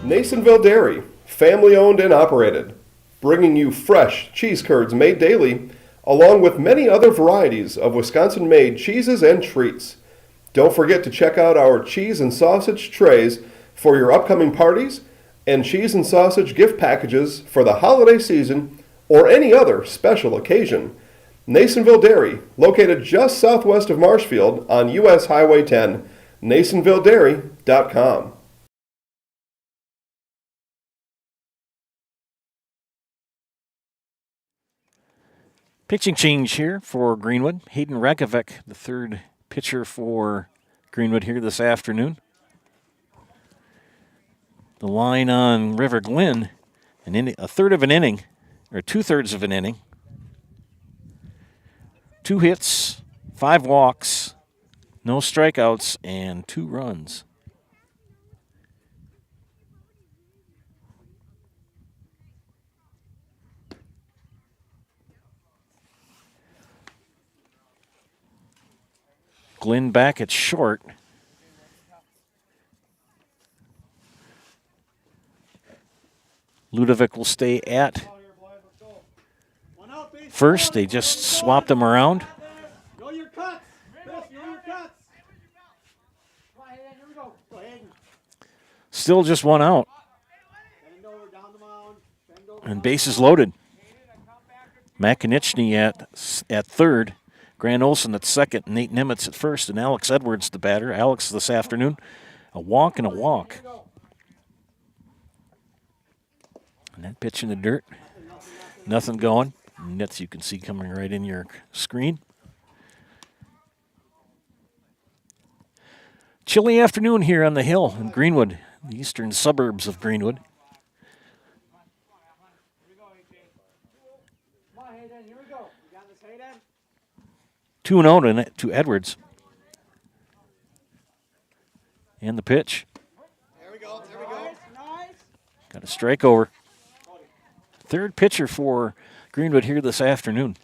S5: Nasonville Dairy, family owned and operated, bringing you fresh cheese curds made daily, along with many other varieties of Wisconsin-made cheeses and treats. Don't forget to check out our cheese and sausage trays for your upcoming parties and cheese and sausage gift packages for the holiday season or any other special occasion. Nasonville Dairy, located just southwest of Marshfield on US Highway 10, NasonvilleDairy.com.
S1: Pitching change here for Greenwood. Hayden Rakovic, the third pitcher for Greenwood here this afternoon. The line on River Glen, a third of an inning, or 2/3 of an inning. 2 hits, 5 walks, no strikeouts, and 2 runs. Glenn back at short. Ludovic will stay at first. They just swapped them around.
S2: Go your cuts. Go your cuts. Go ahead, here we go. Go ahead.
S1: Still just 1 out.
S2: Bend over, down the mound. Bend over.
S1: And bases loaded. Matt Konieczny at third. Grant Olson at second, Nate Nimitz at first, and Alex Edwards the batter. Alex this afternoon, a walk and a walk. And that pitch in the dirt, nothing going. Nets you can see coming right in your screen. Chilly afternoon here on the hill in Greenwood, the eastern suburbs of Greenwood. 2-0 to Edwards. And the pitch.
S2: There we go. There we go. Nice.
S1: Got a strike over. Third pitcher for Greenwood here this afternoon.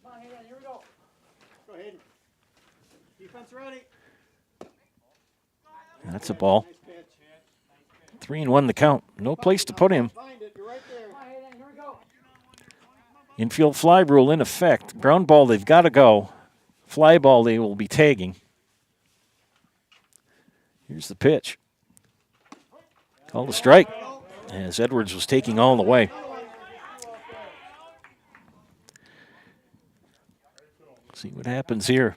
S2: Come on, Hayden. Here we go. Go ahead. Defense ready.
S1: That's a ball. 3-1 the count. No place to put him. Infield fly rule in effect. Ground ball, they've got to go. Fly ball, they will be tagging. Here's the pitch. Called a strike as Edwards was taking all the way. See what happens here.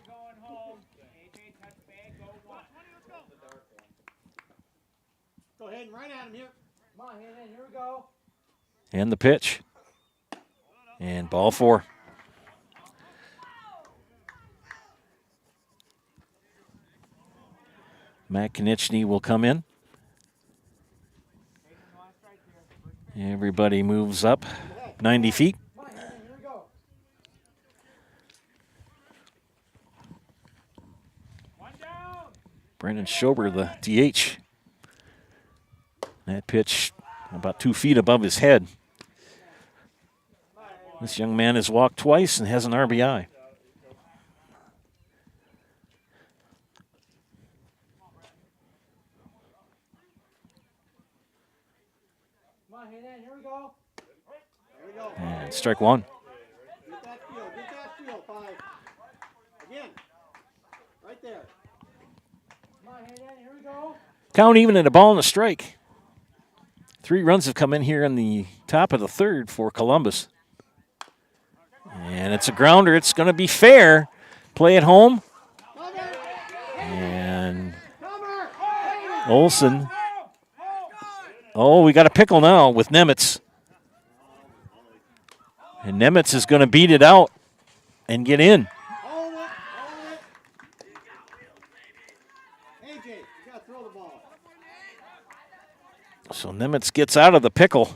S2: Go ahead and right at him here. Come on, Hayden. Here we go.
S1: And the pitch. And ball 4. Matt Konieczny will come in. Everybody moves up 90 feet. Brendan Schober, the DH. That pitch about 2 feet above his head. This young man has walked twice and has an RBI.
S2: on, hit in. Here we go. There we go.
S1: And strike one.
S2: Get that feel. Get that feel. 5. Again. Right there. Come on, hit in. Here we go.
S1: Count even at a ball and a strike. 3 runs have come in here in the top of the third for Columbus. And it's a grounder. It's going to be fair. Play at home. And Olsen. Oh, we got a pickle now with Nemitz. And Nemitz is going to beat it out and get in. So Nemitz gets out of the pickle.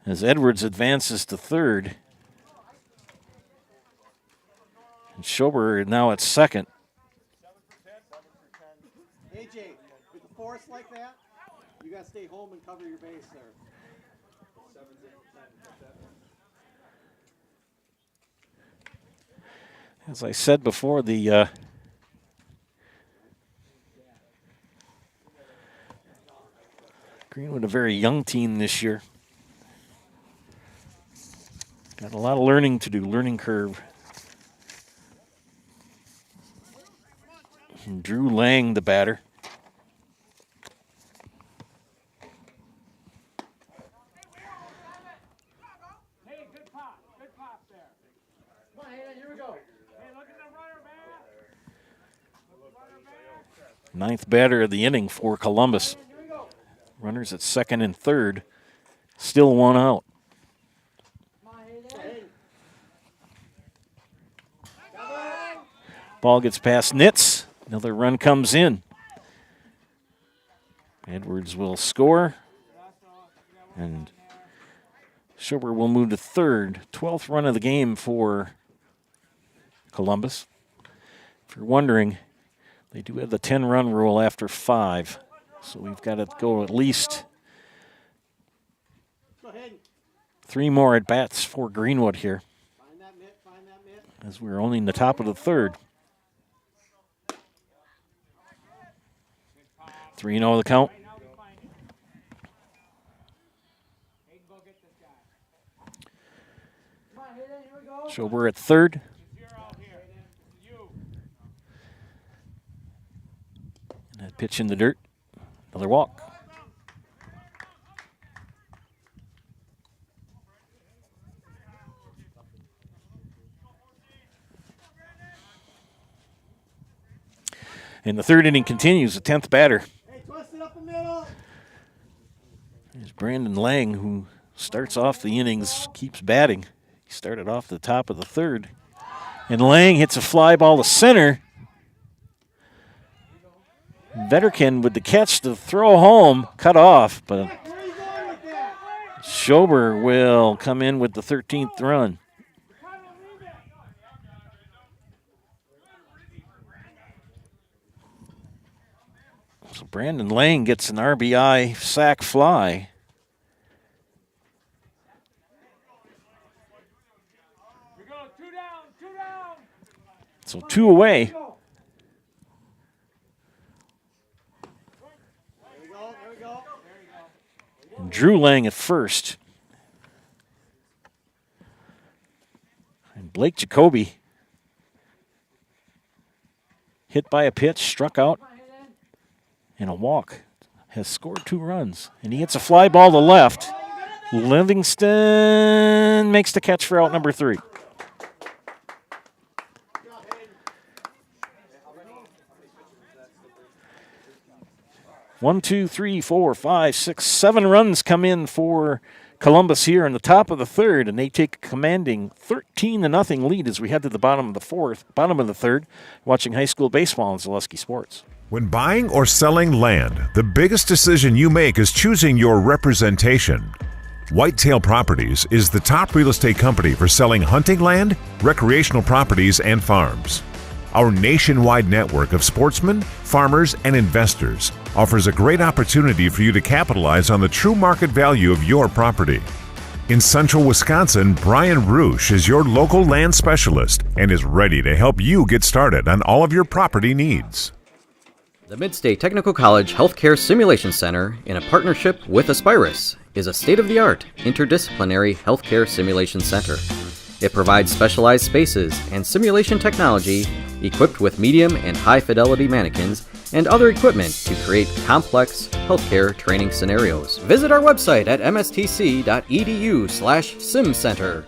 S1: As Edwards advances to third. And Schober now at second.
S2: AJ, with the force like that, you got to stay home and cover your base there. 7, 10,
S1: As I said before, the Greenwood, a very young team this year. Got a lot of learning to do, learning curve. And Drew Lang, the batter.
S2: Hey, good pop there. Come on, hey, here we go. Hey, look at the runner, man.
S1: 9th batter of the inning for Columbus. Runners at second and third. Still 1 out. Ball gets past Nitz. Another run comes in. Edwards will score. And Schober will move to third. 12th run of the game for Columbus. If you're wondering, they do have the 10-run rule after 5. So we've got to go at least 3 more at-bats for Greenwood here. As we're only in the top of the third. 3-0 the count. Schober at third. And that pitch in the dirt. Another walk. And the third inning continues, the 10th batter.
S2: Hey, twist it up the middle.
S1: There's Brandon Lang, who starts off the innings, keeps batting. He started off the top of the third. And Lang hits a fly ball to center. Vetterkin with the catch to throw home, cut off, but Schober will come in with the 13th run. So Brandon Lang gets an RBI sac fly. So 2 away. And Drew Lang at first. And Blake Jacoby hit by a pitch, struck out, and a walk. Has scored 2 runs. And he hits a fly ball to left. Livingston makes the catch for out number 3. One, two, three, four, 5, 6, 7 runs come in for Columbus here in the top of the third, and they take a commanding 13-0 lead as we head to the bottom of the third, watching high school baseball on Zaleski Sports.
S20: When buying or selling land, the biggest decision you make is choosing your representation. Whitetail Properties is the top real estate company for selling hunting land, recreational properties, and farms. Our nationwide network of sportsmen, farmers, and investors offers a great opportunity for you to capitalize on the true market value of your property. In central Wisconsin, Brian Roosh is your local land specialist and is ready to help you get started on all of your property needs.
S21: The Midstate Technical College Healthcare Simulation Center, in a partnership with Aspirus, is a state-of-the-art interdisciplinary healthcare simulation center. It provides specialized spaces and simulation technology equipped with medium and high-fidelity mannequins and other equipment to create complex healthcare training scenarios. Visit our website at mstc.edu/simcenter.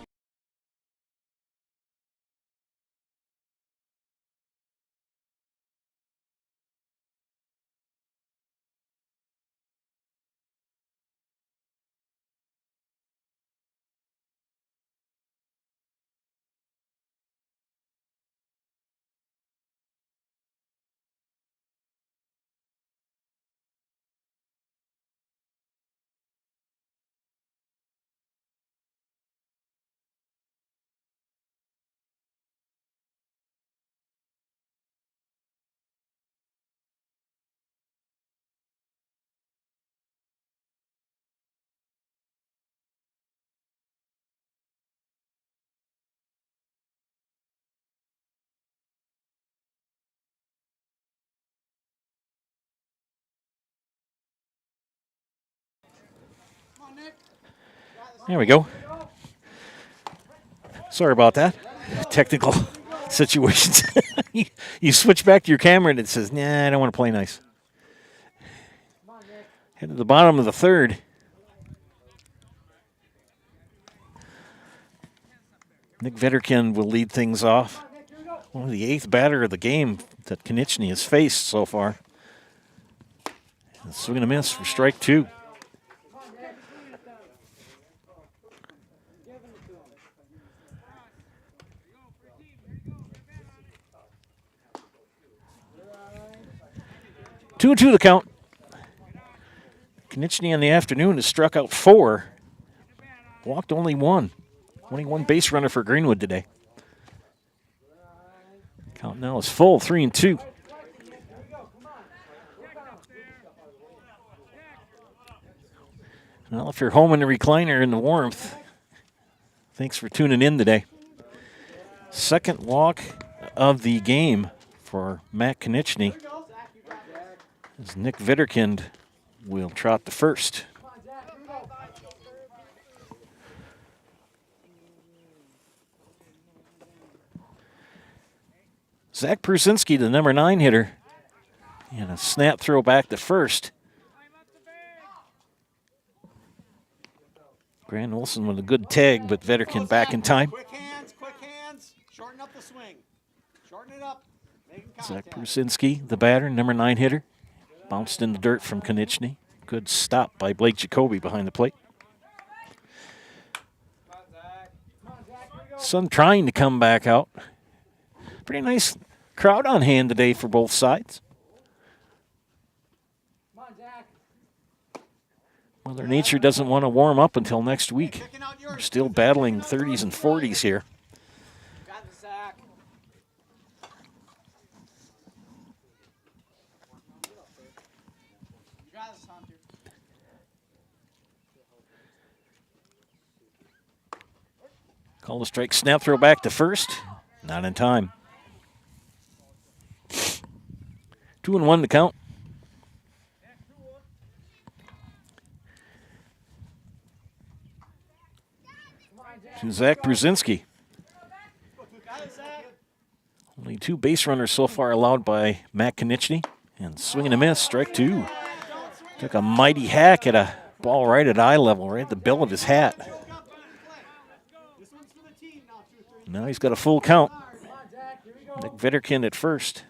S1: There we go. Sorry about that. Technical situations. You switch back to your camera and it says, nah, I don't want to play nice. Head to the bottom of the third. Nick Vetterkin will lead things off. One of the 8th batter of the game that Konechny has faced so far. And swing and a miss for strike 2. Two and 2 the count. Konechny in the afternoon has struck out 4, walked only 1. Only 1 base runner for Greenwood today. Count now is full, 3 and 2. Well, if you're home in the recliner in the warmth, thanks for tuning in today. Second walk of the game for Matt Konechny, as Nick Vetterkind will trot the first. Zach Prusinski, the number 9 hitter, and a snap throw back to first. Grant Olson with a good tag, but Vetterkind back in time.
S2: Quick hands. Shorten up the swing. Shorten it up.
S1: Zach Prusinski, the batter, number 9 hitter. Bounced in the dirt from Konechny. Good stop by Blake Jacoby behind the plate. Sun trying to come back out. Pretty nice crowd on hand today for both sides. Mother Nature doesn't want to warm up until next week. We're still battling 30s and 40s here. Call the strike, snap throw back to first. Not in time. 2 and 1 to count. To Zach Prusinski. Only 2 base runners so far allowed by Matt Konechny. And swing and a miss, strike 2. Took a mighty hack at a ball right at eye level, right at the bill of his hat. Now he's got a full count. Nick Vetterkind at first.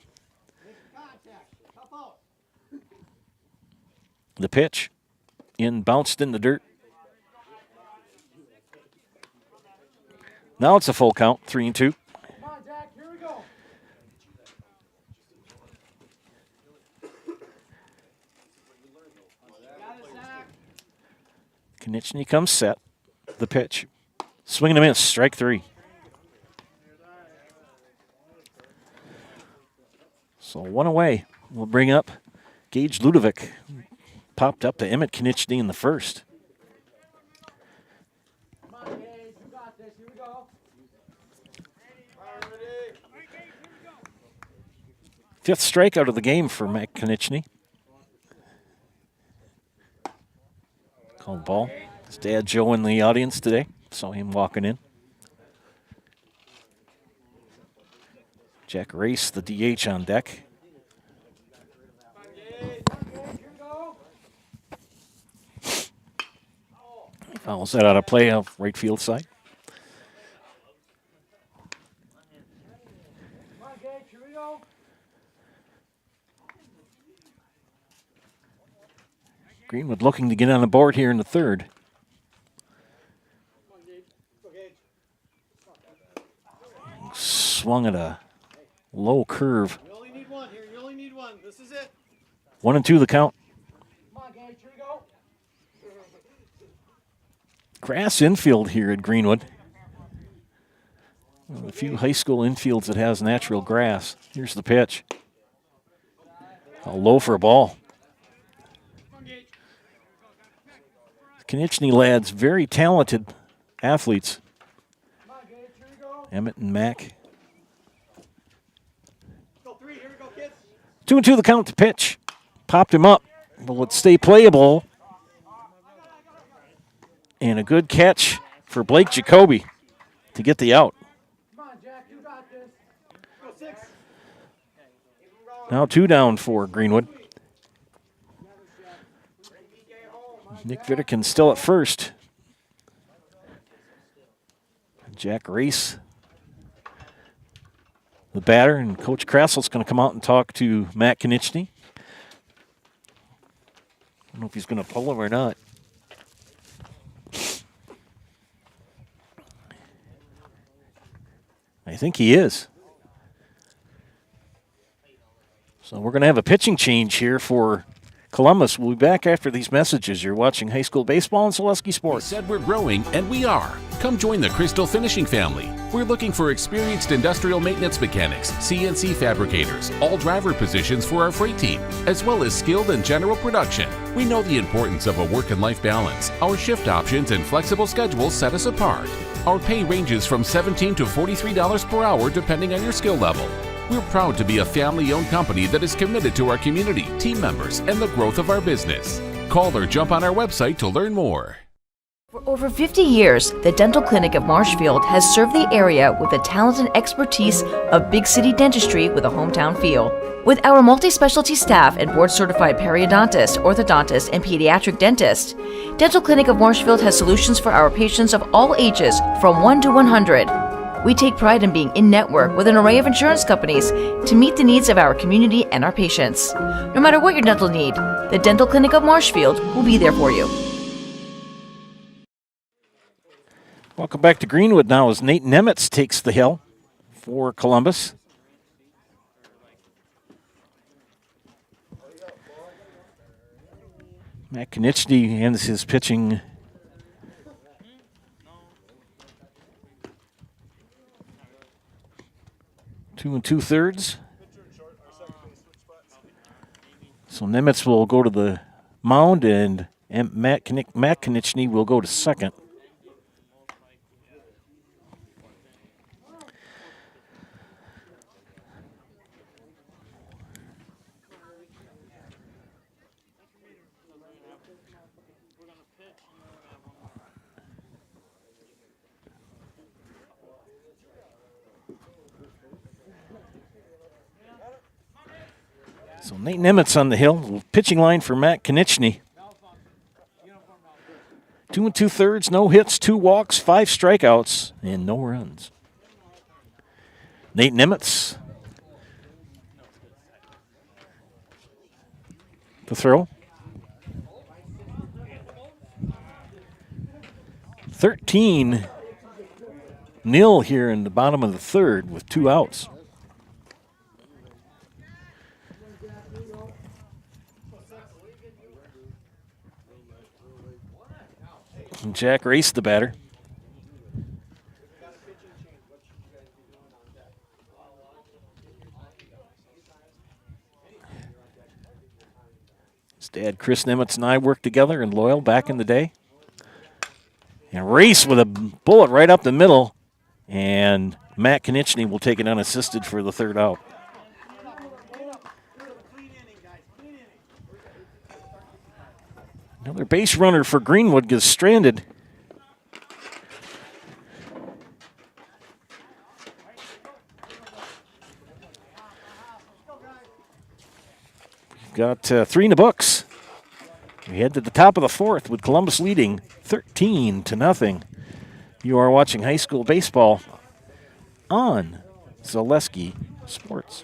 S1: The pitch. Bounced in the dirt. Now it's a full count, 3 and 2. Konechny comes set. The pitch. Swing and a miss, strike 3. So 1 away. We'll bring up Gage Ludovic. Popped up to Emmett Konechny in the first. Fifth strikeout of the game for Matt Konechny. Called ball. His dad, Joe, in the audience today. Saw him walking in. Jack Race, the DH, on deck. Fouls that out of play off right field side. Greenwood looking to get on the board here in the third. Swung at a low curve.
S2: You only need one here. You only need one. This is it.
S1: 1-2 the count.
S2: Come on, Gage. Here we go.
S1: Grass infield here at Greenwood. One of the few high school infields that has natural grass. Here's the pitch. Low for a ball. Konechny lads, very talented athletes. Emmett and Mac. 2-2 the count to pitch. Popped him up. Will it stay playable? And a good catch for Blake Jacoby to get the out. Now 2 down for Greenwood. Nick Vitterkin still at first. Jack Race, the batter, and Coach Krassel's going to come out and talk to Matt Konechny. I don't know if he's going to pull him or not. I think he is. So we're going to have a pitching change here for Columbus. We'll be back after these messages. You're watching high school baseball on Selesky Sports.
S4: We said we're growing, and we are. Come join the Crystal Finishing family. We're looking for experienced industrial maintenance mechanics, CNC fabricators, all driver positions for our freight team, as well as skilled and general production. We know the importance of a work and life balance. Our shift options and flexible schedules set us apart. Our pay ranges from $17 to $43 per hour depending on your skill level. We're proud to be a family-owned company that is committed to our community, team members, and the growth of our business. Call or jump on our website to learn more.
S22: For over 50 years, the Dental Clinic of Marshfield has served the area with the talent and expertise of big city dentistry with a hometown feel. With our multi-specialty staff and board-certified periodontist, orthodontist, and pediatric dentist, Dental Clinic of Marshfield has solutions for our patients of all ages from 1 to 100. We take pride in being in-network with an array of insurance companies to meet the needs of our community and our patients. No matter what your dental need, the Dental Clinic of Marshfield will be there for you.
S1: Welcome back to Greenwood now as Nate Nemitz takes the hill for Columbus. Matt Konechny ends his pitching. Two and 2/3. So Nemitz will go to the mound, and Matt Konechny will go to second. So Nate Nemitz on the hill. Pitching line for Matt Konechny. 2 and 2/3, no hits, 2 walks, 5 strikeouts, and no runs. Nate Nemitz. The throw. 13-0 here in the bottom of the third with 2 outs. And Jack Race, the batter. His dad, Chris Nemitz, and I worked together in Loyal back in the day. And Race with a bullet right up the middle. And Matt Konechny will take it unassisted for the third out. Another base runner for Greenwood gets stranded. We've got 3 in the books. We head to the top of the 4th with Columbus leading 13-0. You are watching high school baseball on Zaleski Sports.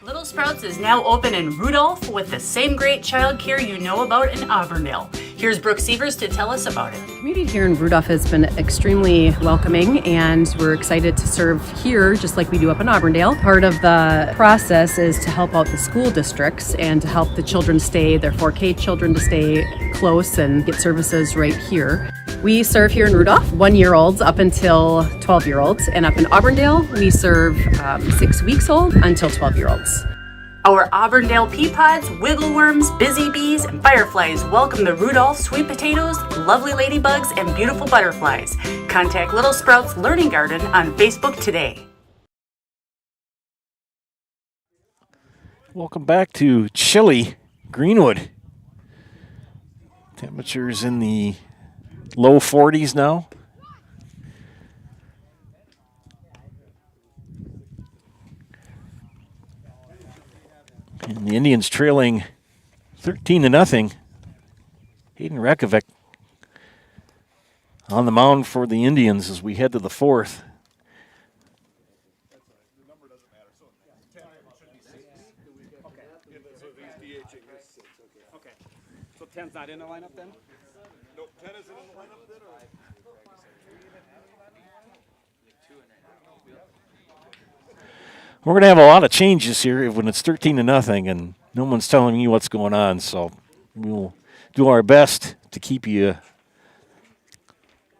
S3: Little Sprouts is now open in Rudolph with the same great childcare you know about in Auburndale. Here's Brooke Sievers to tell us about it.
S6: The community here in Rudolph has been extremely welcoming, and we're excited to serve here just like we do up in Auburndale. Part of the process is to help out the school districts and to help the children stay, their 4K children to stay close and get services right here. We serve here in Rudolph 1-year-olds up until 12-year-olds, and up in Auburndale we serve 6 weeks old until 12-year-olds.
S3: Our Auburndale pea pods, wiggle worms, busy bees, and fireflies welcome the Rudolph sweet potatoes, lovely ladybugs, and beautiful butterflies. Contact Little Sprouts Learning Garden on Facebook today.
S1: Welcome back to chilly Greenwood. Temperatures in the low 40s now. And the Indians trailing 13-0. Hayden Rekovic on the mound for the Indians as we head to the 4th.
S17: Okay. So 10's not in the lineup then? Nope, 10 isn't in the lineup then?
S1: We're going to have a lot of changes here when it's 13-0 and no one's telling you what's going on. So we'll do our best to keep you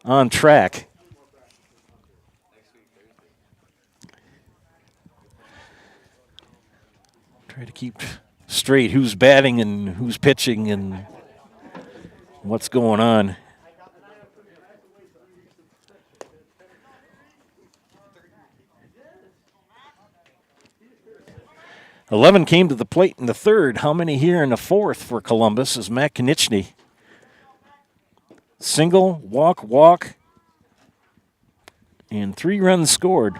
S1: on track. Try to keep straight who's batting and who's pitching and what's going on. $11 came to the plate in the 3rd. How many here in the 4th for Columbus is Matt Konieczny. Single, walk, and 3 runs scored.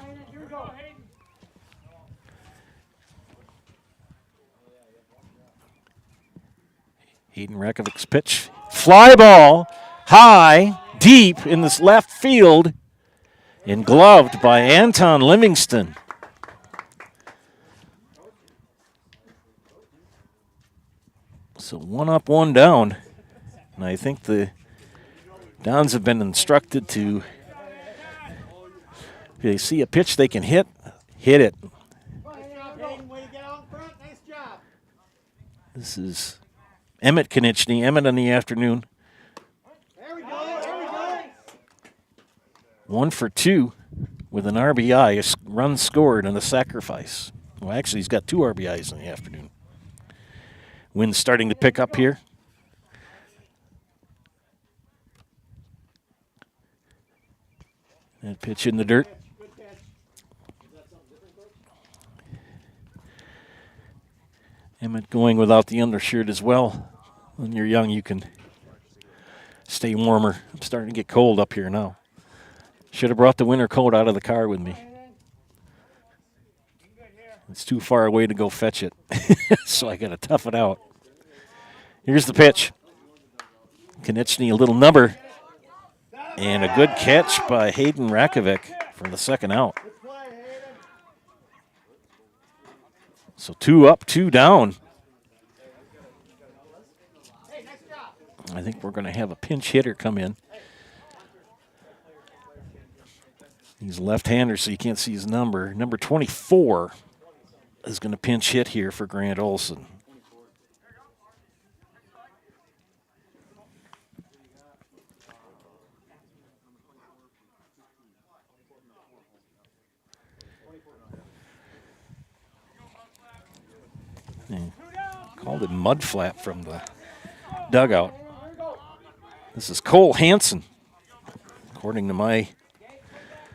S1: Hayden Rekovic's pitch. Fly ball, high, deep in this left field, and gloved by Anton Livingston. So 1 up, 1 down. And I think the Dons have been instructed to, if they see a pitch they can hit it. This is Emmett Konieczny. Emmett in the afternoon. 1 for 2 with an RBI, a run scored and a sacrifice. Well, actually, he's got 2 RBIs in the afternoon. Wind's starting to pick up here. That pitch in the dirt. Emmett going without the undershirt as well. When you're young, you can stay warmer. I'm starting to get cold up here now. Should have brought the winter coat out of the car with me. It's too far away to go fetch it, so I got to tough it out. Here's the pitch. Konieczny, a little number, and a good catch by Hayden Rekovic for the 2nd out. So 2 up, 2 down. I think we're going to have a pinch hitter come in. He's a left-hander, so you can't see his number. Number 24 is going to pinch hit here for Grant Olson. Called it mud flap from the dugout. This is Cole Hansen, according to my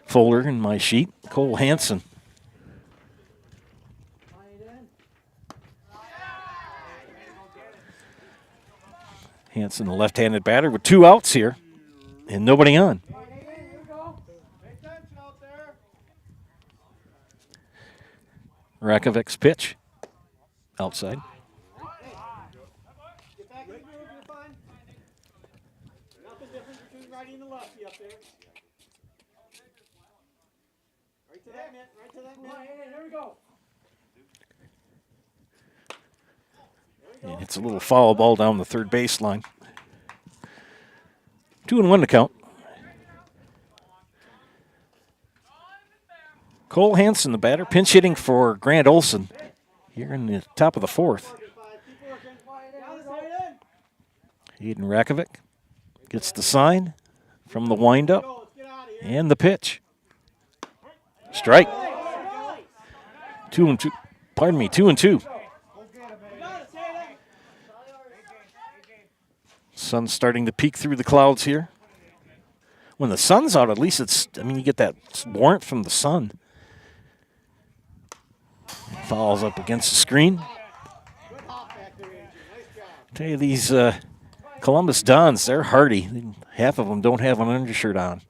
S1: folder in my sheet. Cole Hansen. Hanson, the left-handed batter, with 2 outs here and nobody on. Rakovic's pitch. Outside.
S2: Get back in the groove, you're fine. Nothing different between righty and the lefty up there. Right to that mitt, right to that mitt. Here we go.
S1: And it's a little foul ball down the third baseline. 2-1 to count. Cole Hanson, the batter, pinch hitting for Grant Olson here in the top of the 4th. Hayden Rakovic gets the sign from the windup and the pitch. Strike. 2-2. Pardon me, 2-2. Sun's starting to peek through the clouds here. When the sun's out, at least you get that warmth from the sun. Fouls up against the screen. Tell you, these Columbus Dons, they're hardy. Half of them don't have an undershirt on.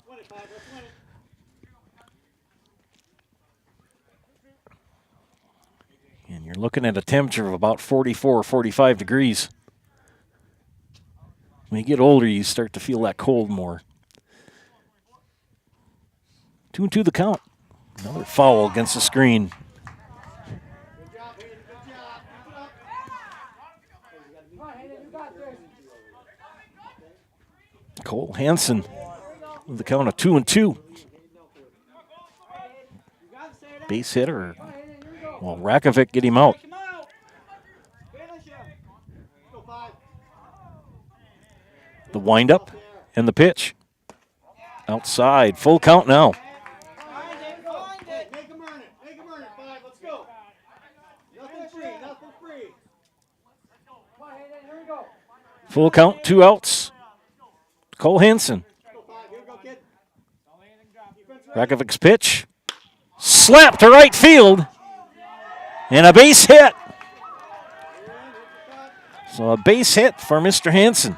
S1: And you're looking at a temperature of about 44, 45 degrees. When you get older, you start to feel that cold more. 2-2 the count. Another foul against the screen. Cole Hanson with the count of 2-2. Base hitter. Well, Rakovic get him out. The windup and the pitch. Outside. Full count now. Full count, 2 outs. Cole Hanson. Rakovic's pitch. Slap to right field. And a base hit. So a base hit for Mr. Hanson.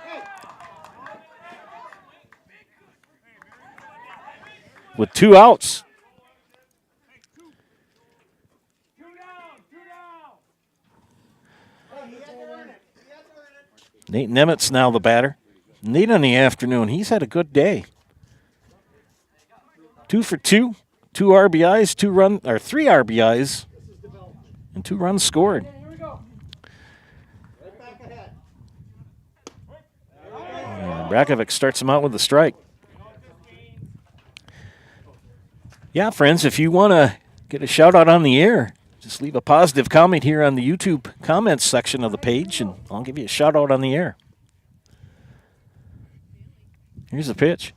S1: With 2 outs. Nate Nemitz now the batter. Nate in the afternoon, he's had a good day. 2 for 2, 2 RBIs, 3 RBIs, and 2 runs scored. And Rakovic starts him out with a strike. Yeah, friends, if you want to get a shout out on the air, just leave a positive comment here on the YouTube comments section of the page, and I'll give you a shout out on the air. Here's the pitch.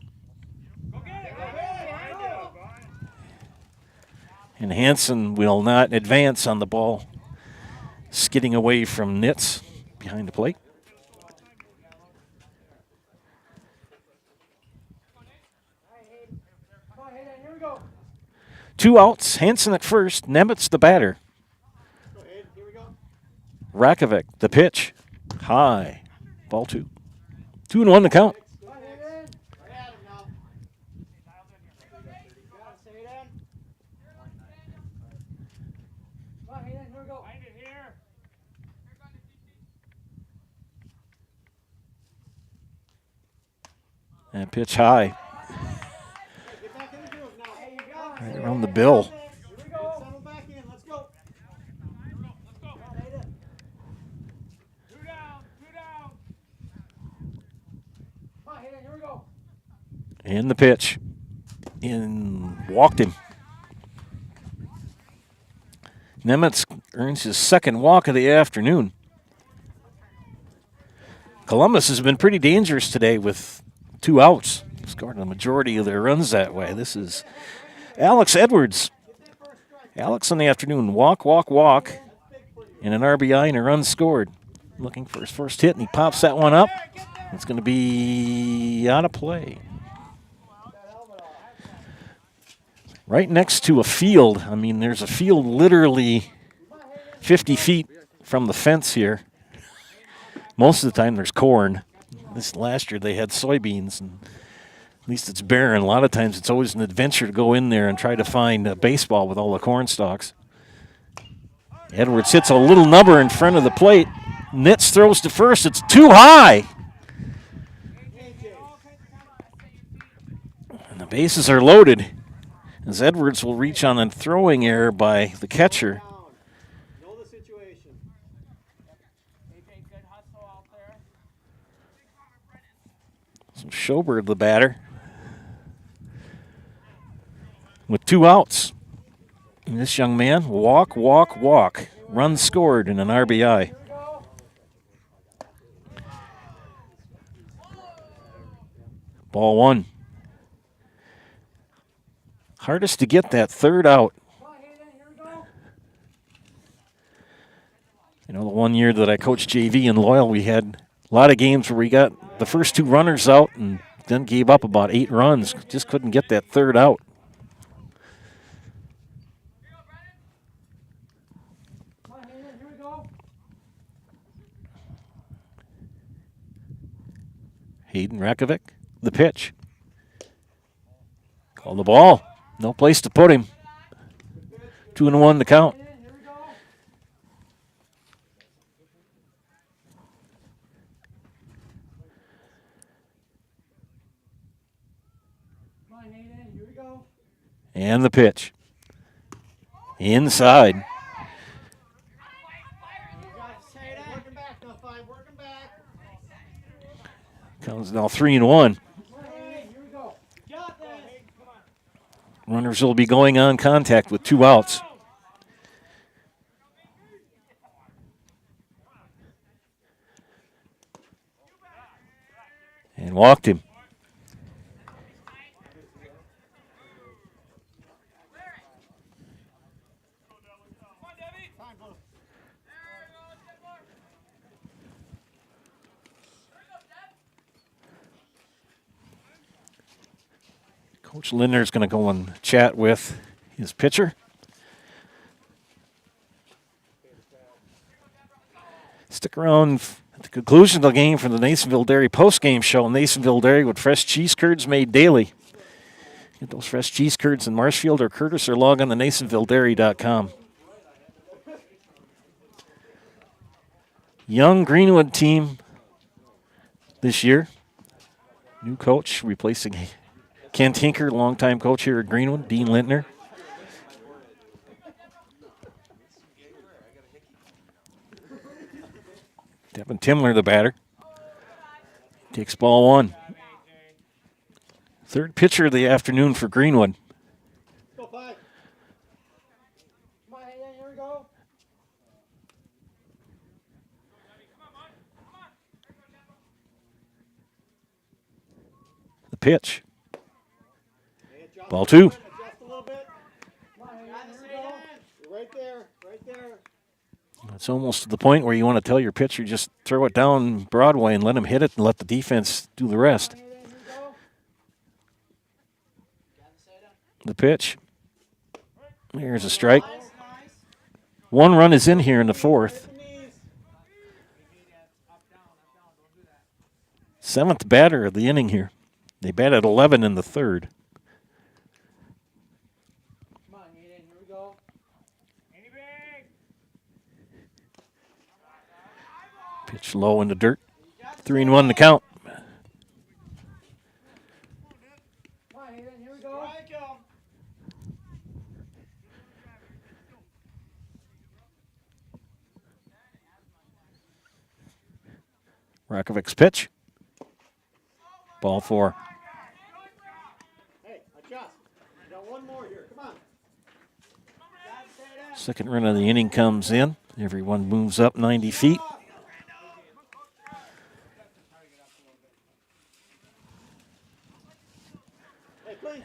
S1: And Hanson will not advance on the ball, skidding away from Nitz behind the plate. Two outs, Hanson at first, Nemitz the batter. Rakovic, the pitch, high, ball 2. 2-1 the count. And pitch high. Right around the bill. And the pitch. And walked him. Nemitz earns his second walk of the afternoon. Columbus has been pretty dangerous today with 2 outs. Scored the majority of their runs that way. This is Alex Edwards. Alex in the afternoon, walk, and an RBI and a run scored. Looking for his first hit, and he pops that one up. It's going to be out of play. Right next to a field. I mean, there's a field literally 50 feet from the fence here. Most of the time there's corn. This last year they had soybeans, and at least it's barren. A lot of times it's always an adventure to go in there and try to find a baseball with all the corn stalks. Edwards hits a little number in front of the plate. Nitz throws to first. It's too high. And the bases are loaded as Edwards will reach on a throwing error by the catcher. So Schobert, the batter, with 2 outs. And this young man, walk, walk, walk. Run scored in an RBI. Ball 1. Hardest to get that third out. You know, the one year that I coached JV in Loyal, we had a lot of games where we got the first 2 runners out and then gave up about 8 runs. Just couldn't get that third out. Hayden Rakovic, the pitch. Call the ball. No place to put him. 2-1 to count. And the pitch. Inside. Counts now 3-1. Runners will be going on contact with 2 outs. And walked him. Coach Lindner is going to go and chat with his pitcher. Stick around at the conclusion of the game for the Nasonville Dairy post-game show. Nasonville Dairy with fresh cheese curds made daily. Get those fresh cheese curds in Marshfield or Curtis, or log on to NasonvilleDairy.com. Young Greenwood team this year. New coach replacing Ken Tinker, longtime coach here at Greenwood, Dean Lintner. Devin Timler, the batter. Takes ball 1. Third pitcher of the afternoon for Greenwood. The pitch. Ball 2. It's almost to the point where you want to tell your pitcher, just throw it down Broadway and let him hit it and let the defense do the rest. The pitch. There's a strike. 1 run is in here in the 4th. 7th batter of the inning here. They batted 11 in the 3rd. Pitch low in the dirt. 3-1 to count. Rakovic's pitch. Ball 4. Second run of the inning comes in. Everyone moves up 90 feet.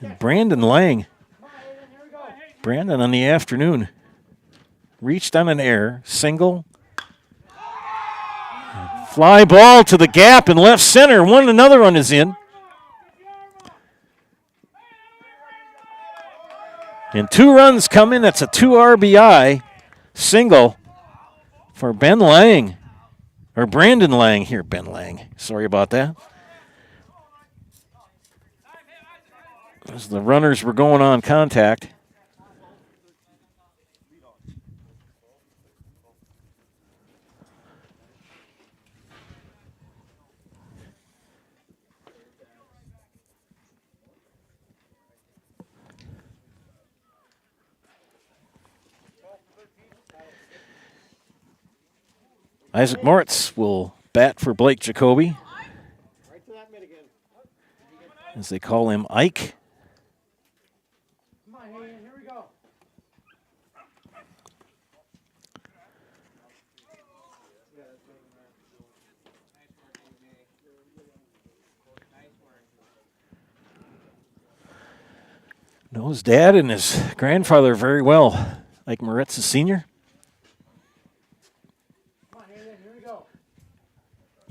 S1: And Brandon Lang. Brandon on the afternoon reached on an error, single. Fly ball to the gap in left center. Another one is in. And 2 runs come in. That's a 2 RBI single for Ben Lang. Or Brandon Lang here, Ben Lang. Sorry about that. As the runners were going on contact. Isaac Moritz will bat for Blake Jacoby, as they call him Ike.
S2: Come on, Hayden, here we go.
S1: Knows Dad and his grandfather very well. Ike Moritz is senior.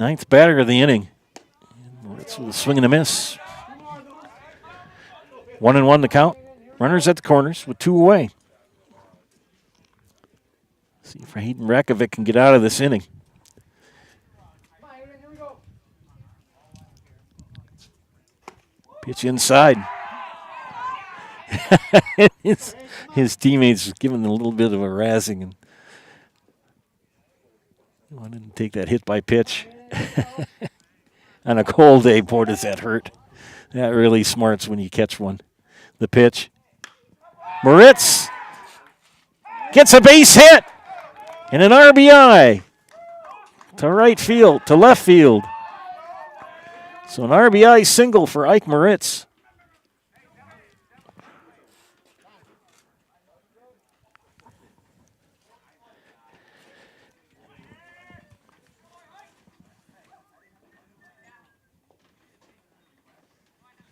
S1: Ninth batter of the inning. Moritz with a swing and a miss. 1-1 the count. Runners at the corners with 2 away. See if Hayden Rakovic can get out of this inning. Pitch inside. his teammates giving him a little bit of a razzing and wanted to take that hit by pitch. On a cold day, boy, does that hurt. That really smarts when you catch one. The pitch. Moritz gets a base hit and an RBI to right field, to left field. So an RBI single for Ike Moritz.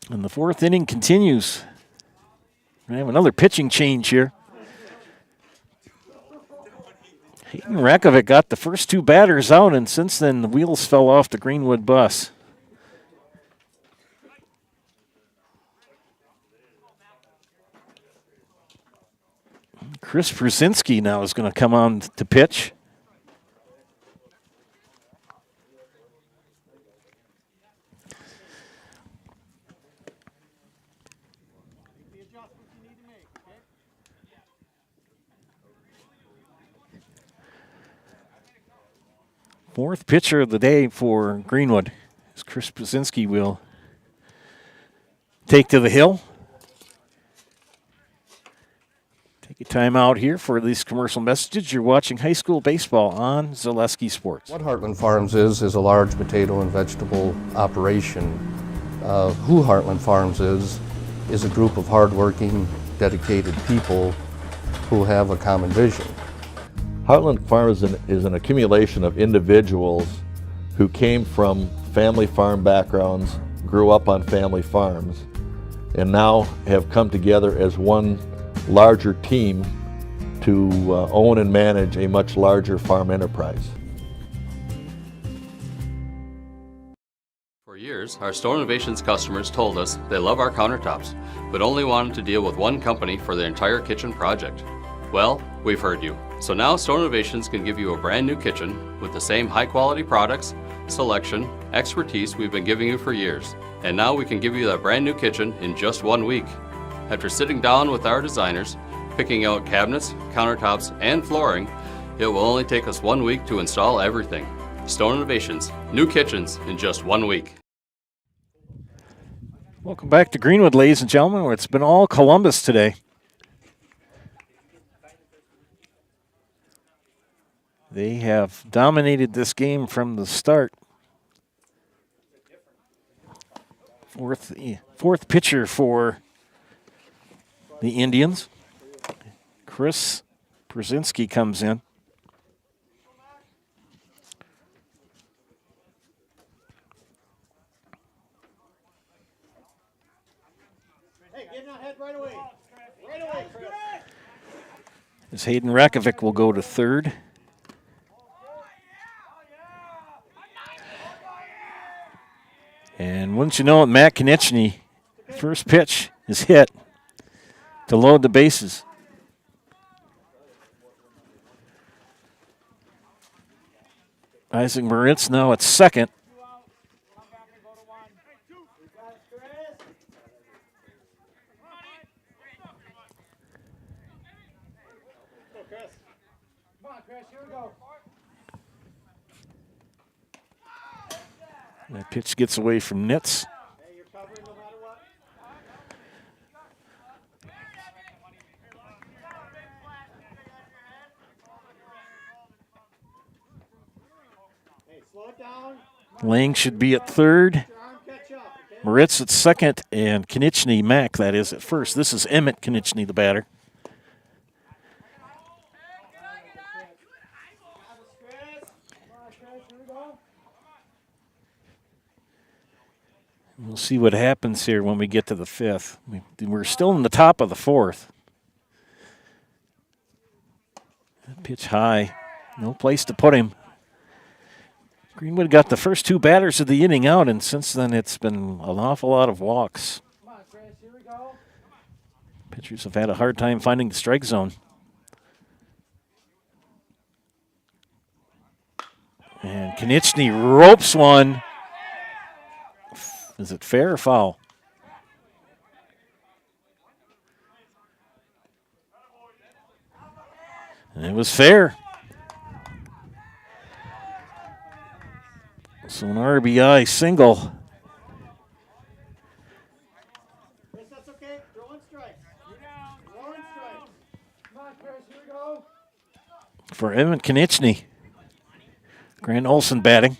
S1: And the 4th inning continues. We have another pitching change here. Hayden Rakovic got the first 2 batters out, and since then the wheels fell off the Greenwood bus. Chris Brzezinski now is going to come on to pitch. Fourth pitcher of the day for Greenwood, as Chris Brzezinski will take to the hill. Take a time out here for these commercial messages. You're watching high school baseball on Zaleski Sports.
S18: What Heartland Farms is a large potato and vegetable operation. Who Heartland Farms is a group of hardworking, dedicated people who have a common vision.
S19: Heartland Farms is an accumulation of individuals who came from family farm backgrounds, grew up on family farms, and now have come together as one larger team to own and manage a much larger farm enterprise.
S9: For years, our Store Innovations customers told us they love our countertops, but only wanted to deal with one company for their entire kitchen project. Well, we've heard you. So now Store Innovations can give you a brand new kitchen with the same high quality products, selection, expertise we've been giving you for years. And now we can give you that brand new kitchen in just 1 week. After sitting down with our designers, picking out cabinets, countertops, and flooring, it will only take us 1 week to install everything. Store Innovations, new kitchens in just 1 week.
S1: Welcome back to Greenwood, ladies and gentlemen, where it's been all Columbus today. They have dominated this game from the start. Fourth pitcher for the Indians. Chris Brzezinski comes in.
S2: Hey, get in that head right away. Right away, Chris.
S1: As Hayden Rakovic will go to third. And wouldn't you know it, Matt Konechny, first pitch is hit to load the bases. Isaac Moritz now at second. That pitch gets away from Nitz. Lang should be at third. Moritz at second, and Konieczny, Mac, that is, at first. This is Emmett Konieczny, the batter. We'll see what happens here when we get to the fifth. We're still in the top of the fourth. Pitch high. No place to put him. Greenwood got the first two batters of the inning out, and since then it's been an awful lot of walks. Pitchers have had a hard time finding the strike zone. And Konieczny ropes one. Is it fair or foul? And it was fair. So an RBI single.
S2: That's okay. Throwing strikes. Throwing strikes. Come on, Chris. Here we go.
S1: For Emmett Konieczny. Grant Olson batting.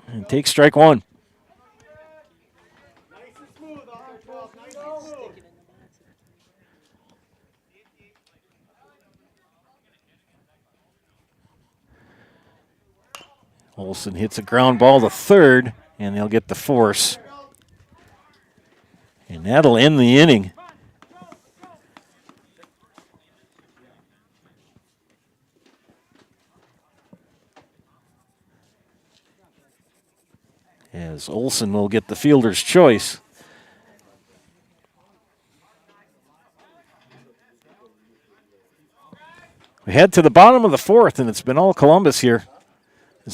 S1: And take strike one.
S2: Nice and smooth off there, 12. Nice and smooth.
S1: Olson hits a ground ball to third, and they'll get the force. And that'll end the inning. As Olson will get the fielder's choice. We head to the bottom of the fourth, and it's been all Columbus here.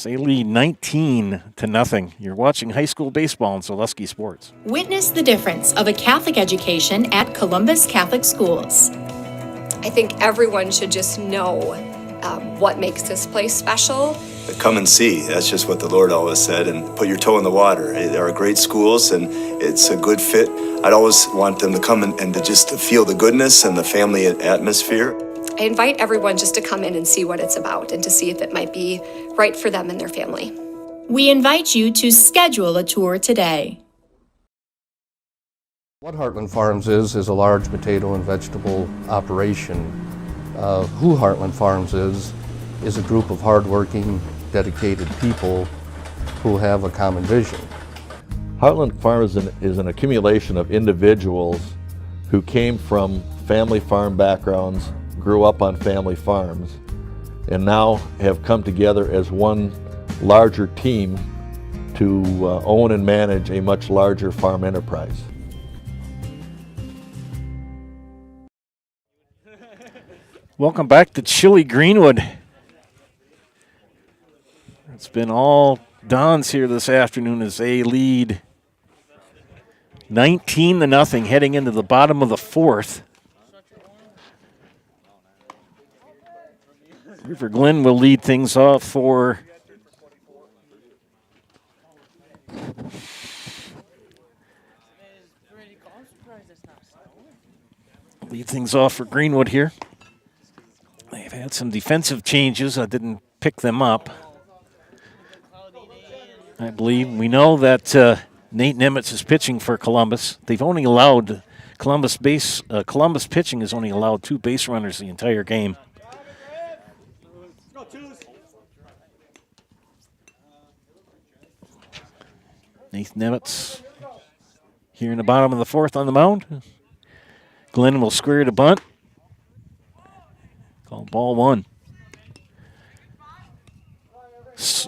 S1: They lead 19-0. You're watching high school baseball on Zaleski Sports.
S10: Witness the difference of a Catholic education at Columbus Catholic Schools.
S11: I think everyone should just know what makes this place special.
S12: Come and see. That's just what the Lord always said, and put your toe in the water. They are great schools, and it's a good fit. I'd always want them to come and to just to feel the goodness and the family atmosphere.
S11: I invite everyone just to come in and see what it's about and to see if it might be right for them and their family.
S22: We invite you to schedule a tour today.
S18: What Heartland Farms is a large potato and vegetable operation. Who Heartland Farms is a group of hardworking, dedicated people who have a common vision.
S19: Heartland Farms is an accumulation of individuals who came from family farm backgrounds, grew up on family farms, and now have come together as one larger team to own and manage a much larger farm enterprise.
S1: Welcome back to chilly Greenwood. It's been all Dons here this afternoon as they lead 19-0 heading into the bottom of the fourth. River Glen will lead things off for Greenwood here. They've had some defensive changes. I didn't pick them up. I believe we know that Nate Nimitz is pitching for Columbus. They've only allowed Columbus pitching has only allowed 2 base runners the entire game. Nate Nimitz here in the bottom of the fourth on the mound. Glenn will square to bunt. Called ball 1.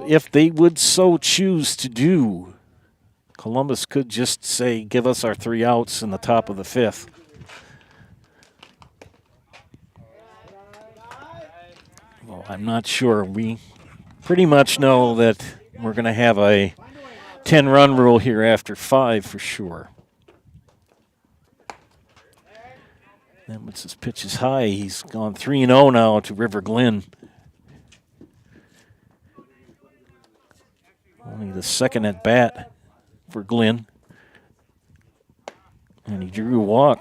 S1: If they would so choose to do, Columbus could just say, give us our 3 outs in the top of the 5th. Oh, I'm not sure. We pretty much know that we're going to have a 10-run rule here after 5 for sure. Nemetz's pitch is high. He's gone 3-0 now to River Glen. Only the second at bat for Glen. And he drew a walk.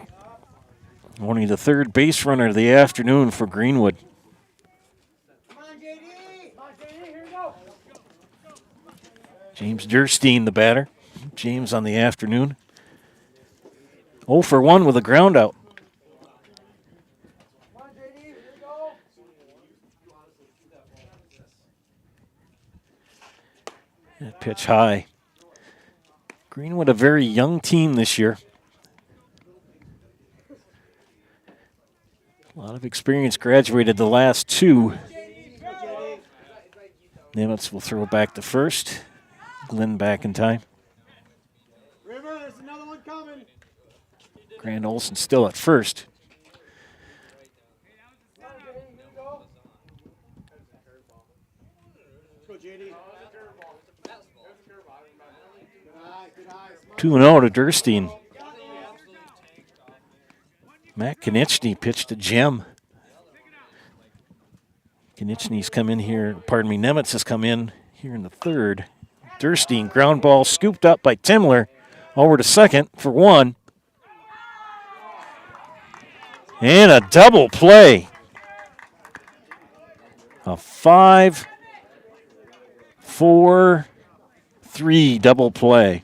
S1: Only the third base runner of the afternoon for Greenwood. James Durstein, the batter. James on the afternoon. 0 for 1 with a ground out. That pitch high. Greenwood, a very young team this year. A lot of experience, graduated the last 2. Nemetz will throw back to first. Glenn back in time.
S2: River, there's another one coming.
S1: Grant Olson still at first.
S2: Go, JD.
S1: 2-0 to Durstein. Matt Konechny pitched to Jem. Konechny's come in here, pardon me, Nemetz has come in here in the third. Durstein, ground ball scooped up by Timler over to second for 1. And a double play. A 5-4-3 double play.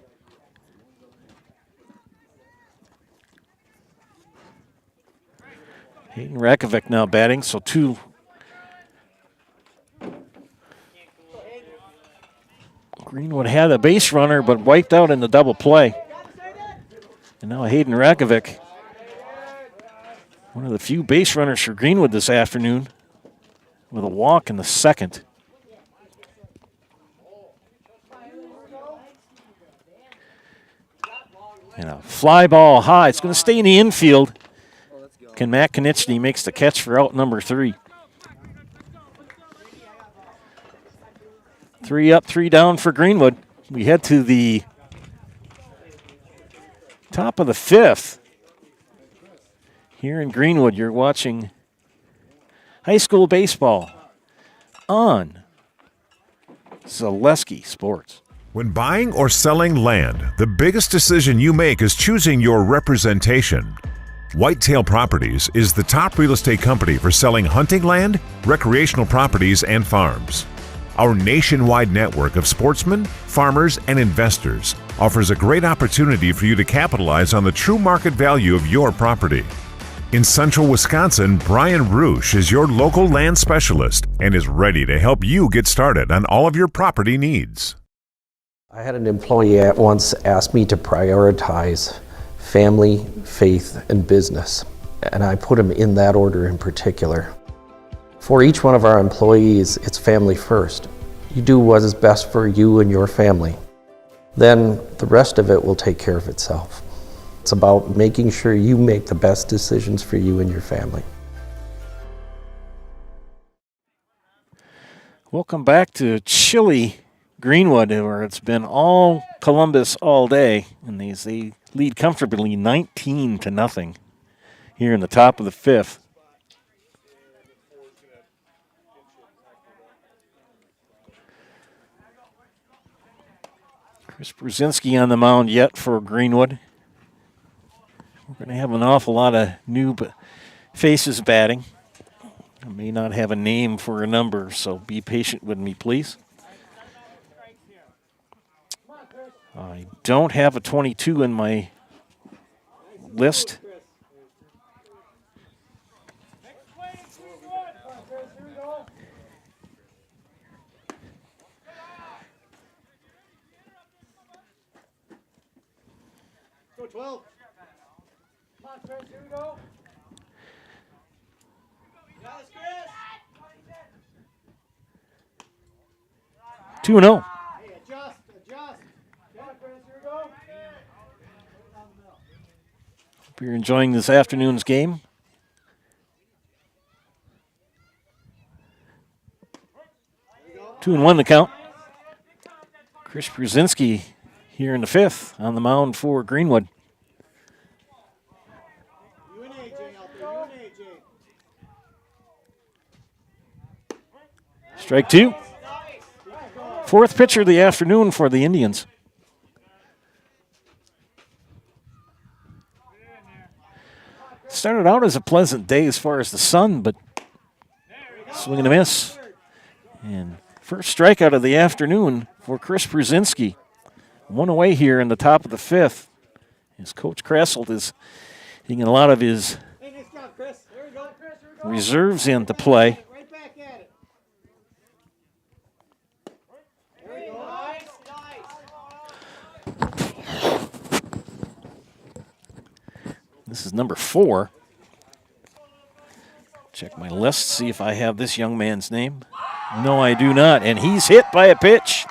S1: Hayden Rakovic now batting, so 2. Greenwood had a base runner, but wiped out in the double play. And now Hayden Rakovic, one of the few base runners for Greenwood this afternoon, with a walk in the second. And a fly ball high. It's going to stay in the infield. Can Matt Konechny makes the catch for out number 3. 3 up, 3 down for Greenwood. We head to the top of the 5th. Here in Greenwood, you're watching high school baseball on Zaleski Sports.
S20: When buying or selling land, the biggest decision you make is choosing your representation. Whitetail Properties is the top real estate company for selling hunting land, recreational properties, and farms. Our nationwide network of sportsmen, farmers, and investors offers a great opportunity for you to capitalize on the true market value of your property. In central Wisconsin, Brian Roosh is your local land specialist and is ready to help you get started on all of your property needs.
S7: I had an employee at once ask me to prioritize family, faith, and business, and I put them in that order in particular. For each one of our employees, it's family first. You do what is best for you and your family. Then the rest of it will take care of itself. It's about making sure you make the best decisions for you and your family.
S1: Welcome back to chilly Greenwood, where it's been all Columbus all day, and they lead comfortably 19-0 here in the top of the 5th. Chris Brzezinski on the mound yet for Greenwood. We're going to have an awful lot of new faces batting. I may not have a name for a number, so be patient with me, please. I don't have a 22 in my list.
S2: Go 12. Come on, Chris, here we go. Got us, Chris.
S1: 2-0.
S2: Hey, adjust. Come on, Chris, here we go.
S1: Hope you're enjoying this afternoon's game. 2-1 the count. Chris Brzezinski here in the 5th on the mound for Greenwood.
S2: You and AJ out there. You and AJ.
S1: Strike 2. 4th pitcher of the afternoon for the Indians. Started out as a pleasant day as far as the sun, but swing and a miss. And first strikeout of the afternoon for Chris Brzezinski. 1 away here in the top of the 5th. As Coach Krasselt is getting a lot of his reserves into play.
S2: Right back at it.
S1: This is number 4. Check my list, see if I have this young man's name. No, I do not. And he's hit by a pitch.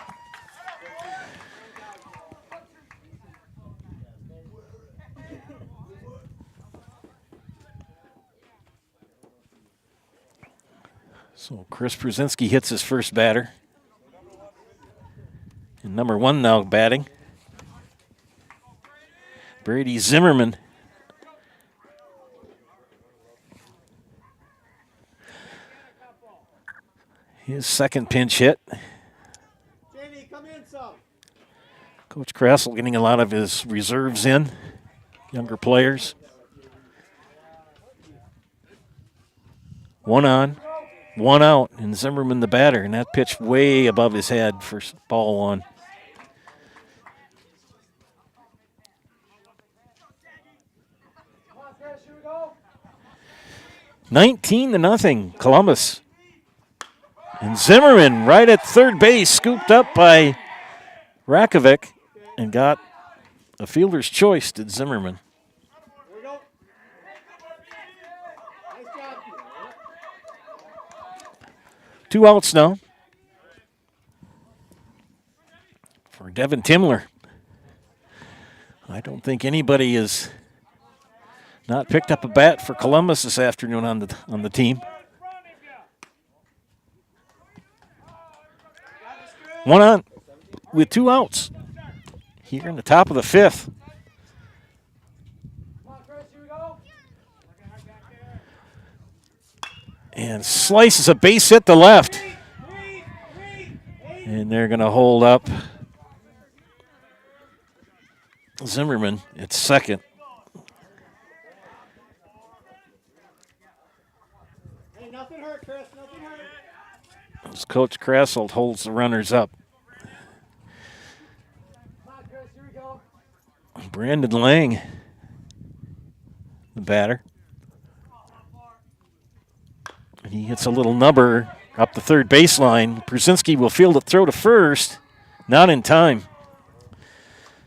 S1: So Chris Brzezinski hits his first batter. And number 1 now batting. Brady Zimmerman. His second pinch hit.
S2: Jamie, come in some.
S1: Coach Krasselt getting a lot of his reserves in, younger players. 1 on, 1 out, and Zimmerman the batter, and that pitch way above his head for ball 1.
S2: Come on, Chris, here we go.
S1: 19-0, Columbus. And Zimmerman right at third base, scooped up by Rakovic, and got a fielder's choice to Zimmerman.
S2: Here we go. Nice job.
S1: 2 outs now for Devin Timler. I don't think anybody has not picked up a bat for Columbus this afternoon on the team. 1 on with 2 outs here in the top of the 5th. And slices a base hit to left. And they're going to hold up Zimmerman at second.
S2: Hey, nothing hurt, Chris. Nothing hurt.
S1: As Coach Krasselt holds the runners up.
S2: Come on, Chris, here we go.
S1: Brandon Lang, the batter. And he hits a little nubber up the third baseline. Brzezinski will field a throw to first. Not in time.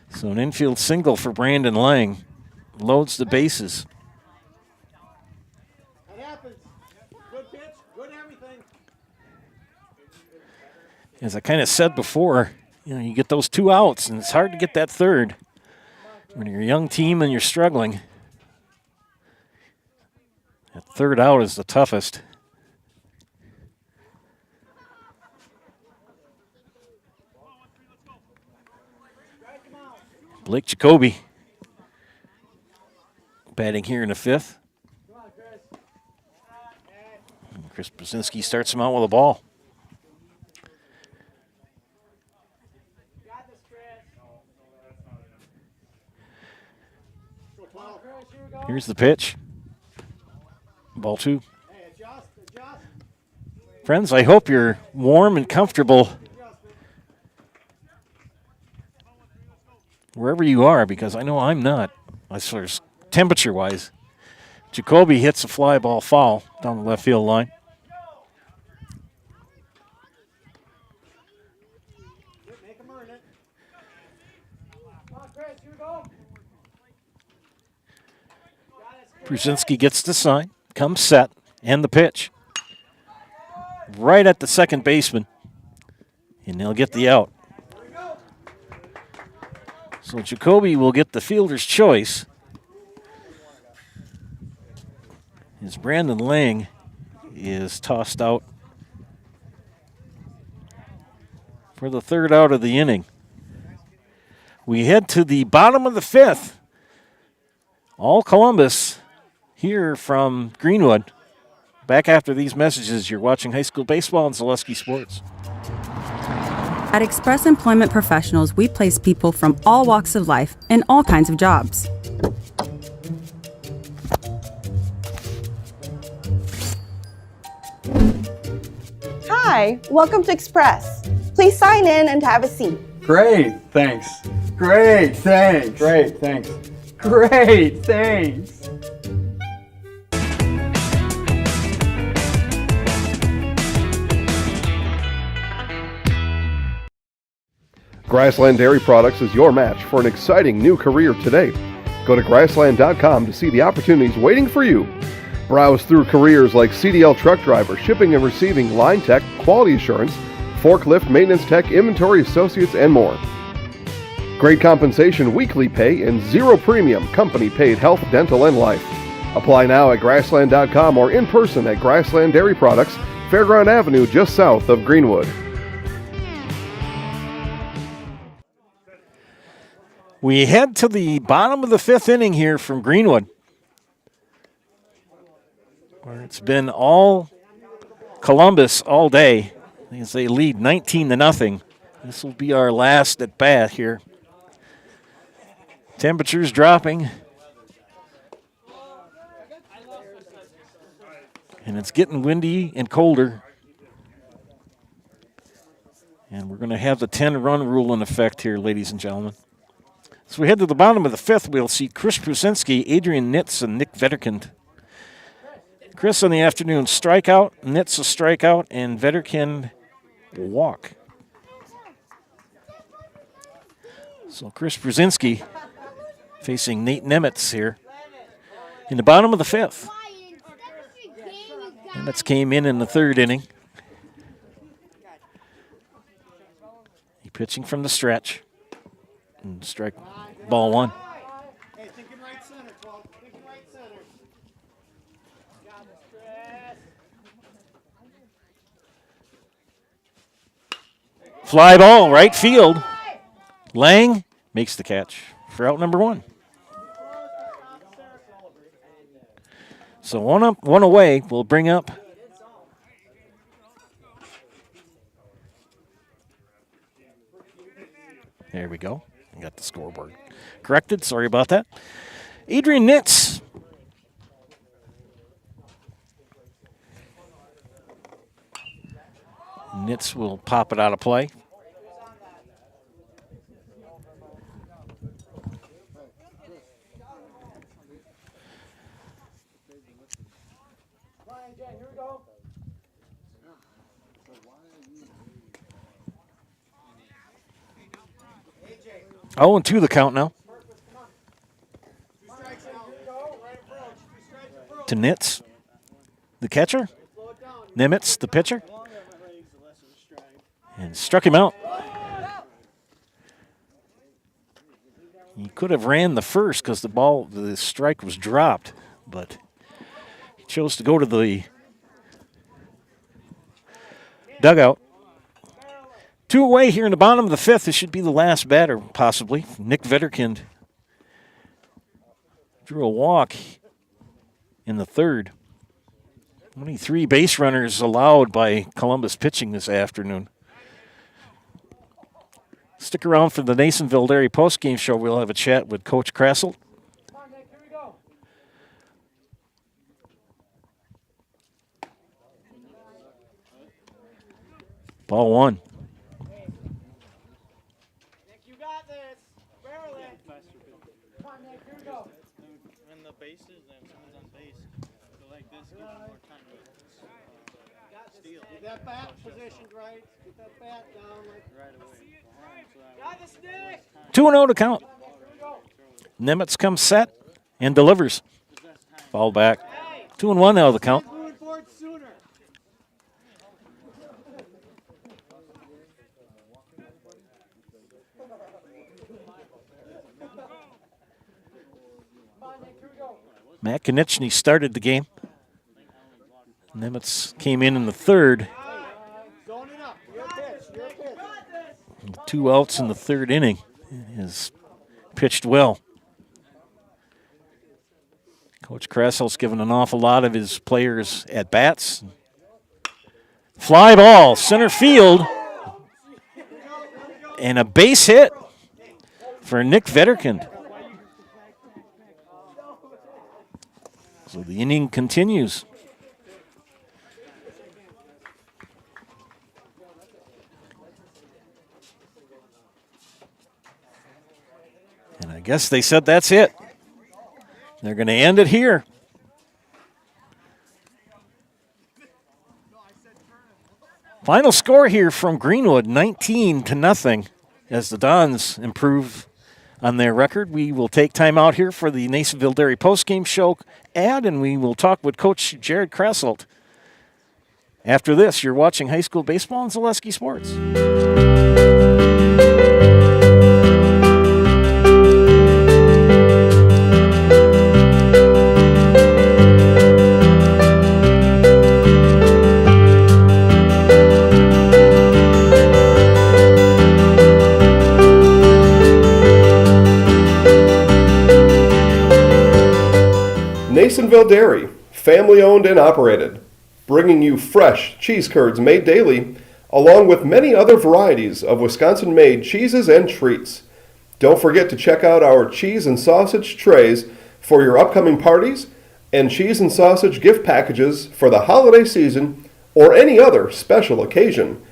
S1: So an infield single for Brandon Lang. Loads the bases.
S2: That happens. Good pitch, good everything.
S1: As I kind of said before, you get those 2 outs, and it's hard to get that third. When you're a young team and you're struggling, that third out is the toughest. Blake Jacoby batting here in the 5th. Chris Brzezinski starts him out with a ball. Here's the pitch. Ball 2. Friends, I hope you're warm and comfortable wherever you are, because I know I'm not, as far as temperature-wise. Jacoby hits a fly ball foul down the left field line.
S2: Make him earn it. Come on, Chris, here we go.
S1: Brzezinski gets the sign, comes set, and the pitch. Right at the second baseman. And they'll get the out. So Jacoby will get the fielder's choice. As Brandon Lang is tossed out for the third out of the inning. We head to the bottom of the fifth. All Columbus here from Greenwood. Back after these messages, you're watching high school baseball on Zaleski Sports.
S15: At Express Employment Professionals, we place people from all walks of life in all kinds of jobs.
S8: Hi, welcome to Express. Please sign in and have a seat.
S13: Great, thanks. Great, thanks. Great, thanks. Great, thanks.
S5: Grassland Dairy Products is your match for an exciting new career today. Go to grassland.com to see the opportunities waiting for you. Browse through careers like CDL truck driver, shipping and receiving, line tech, quality assurance, forklift, maintenance tech, inventory associates, and more. Great compensation, weekly pay, and zero premium company paid health, dental, and life. Apply now at grassland.com or in person at Grassland Dairy Products, Fairground Avenue, just south of Greenwood.
S1: We head to the bottom of the fifth inning here from Greenwood, where it's been all Columbus all day as they lead 19-0. This will be our last at bat here. Temperatures dropping. And it's getting windy and colder. And we're going to have the 10-run rule in effect here, ladies and gentlemen. So we head to the bottom of the fifth. We'll see Chris Prusinski, Adrian Nitz, and Nick Vetterkind. Chris on the afternoon strikeout, Nitz a strikeout, and Vetterkind will walk. So Chris Prusinski facing Nate Nemitz here in the bottom of the fifth. Nemitz came in the third inning. He pitching from the stretch. And strike ball one.
S2: Hey, thinking right center, 12. Thinking right center.
S1: Fly ball, right field. Lang makes the catch for out number one. So one up, one away. We'll bring up there we go. I got the scoreboard corrected. Sorry about that. Adrian Nitz. Nitz will pop it out of play.
S2: Here we go.
S1: 0-2 the count now. To Nitz, the catcher. Nemitz, the pitcher. And struck him out. He could have ran the first because the strike was dropped, but he chose to go to the dugout. 2 away here in the bottom of the fifth. This should be the last batter, possibly. Nick Vetterkind drew a walk in the third. Only 3 base runners allowed by Columbus pitching this afternoon. Stick around for the Nasonville Dairy postgame show. We'll have a chat with Coach Krassel. Ball one.
S2: You got this. Barrel it. Come on, Nick. Here we go.
S23: When the bases and someone's on base, so like this gives you more time to steal.
S2: Get that bat positioned right. Get that bat down right away. Got this, Nick.
S1: 2-0 to count. Nemitz comes set and delivers. Ball back. 2-1 now the count.
S2: Moving forward sooner.
S1: Matt Konechny started the game. Nemitz came in the third.
S2: Zone it up. Your pitch. Your pitch.
S1: 2 outs in the 3rd inning. Has pitched well. Coach Krassel's given an awful lot of his players at bats. Fly ball, center field. And a base hit for Nick Vetterkind. So the inning continues. And I guess they said that's it. They're going to end it here. Final score here from Greenwood, 19-0, as the Dons improve on their record. We will take time out here for the Nasonville Dairy postgame show ad, and we will talk with Coach Jared Krasselt. After this, you're watching high school baseball on Zaleski Sports.
S5: Nasonville Dairy, family owned and operated, bringing you fresh cheese curds made daily, along with many other varieties of Wisconsin-made cheeses and treats. Don't forget to check out our cheese and sausage trays for your upcoming parties and cheese and sausage gift packages for the holiday season or any other special occasion.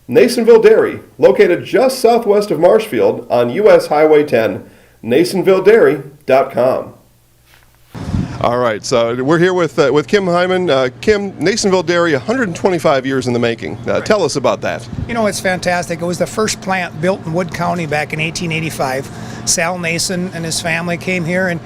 S5: Nasonville Dairy, located just southwest of Marshfield on US Highway 10, NasonvilleDairy.com.
S14: All right, so we're here with Kim Hyman. Kim, Nasonville Dairy, 125 years in the making. Tell us about that.
S16: You know, it's fantastic. It was the first plant built in Wood County back in 1885. Sal Nason and his family came here, and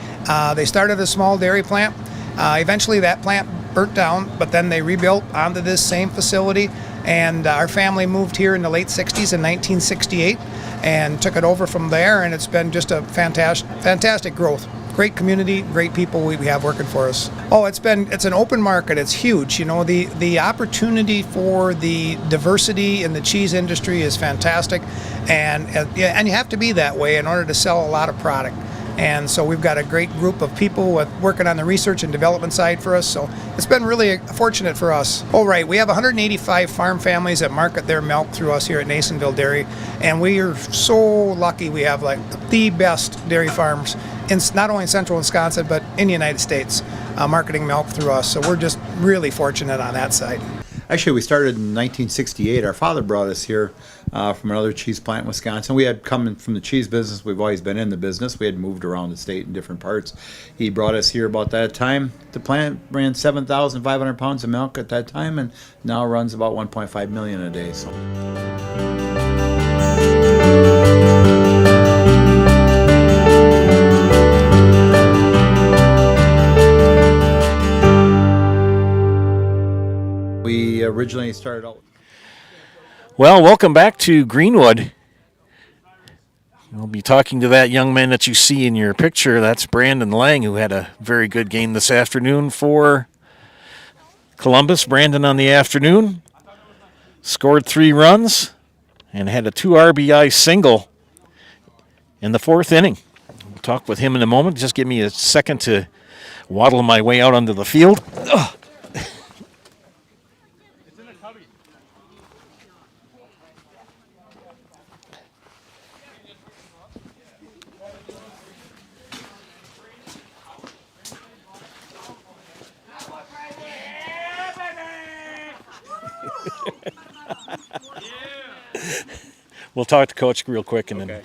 S16: they started a small dairy plant. Eventually that plant burnt down, but then they rebuilt onto this same facility, and our family moved here in the late 60s in 1968 and took it over from there, and it's been just a fantastic growth. Great community, great people we have working for us. Oh, it's an open market. It's huge. You know, the opportunity for the diversity in the cheese industry is fantastic, and you have to be that way in order to sell a lot of product. And so we've got a great group of people working on the research and development side for us. So it's been really fortunate for us. Oh, right. We have 185 farm families that market their milk through us here at Nasonville Dairy. And we are so lucky we have like the best dairy farms in not only in central Wisconsin, but in the United States, marketing milk through us. So we're just really fortunate on that side.
S21: Actually, we started in 1968. Our father brought us here from another cheese plant in Wisconsin. We had come from the cheese business. We've always been in the business. We had moved around the state in different parts. He brought us here about that time. The plant ran 7,500 pounds of milk at that time, and now runs about 1.5 million a day. So. We originally started out.
S1: Well, welcome back to Greenwood. We'll be talking to that young man that you see in your picture. That's Brandon Lang, who had a very good game this afternoon for Columbus. Brandon on the afternoon scored 3 runs and had a 2 RBI single in the 4th inning. We'll talk with him in a moment. Just give me a second to waddle my way out onto the field. Ugh. We'll talk to Coach real quick and then.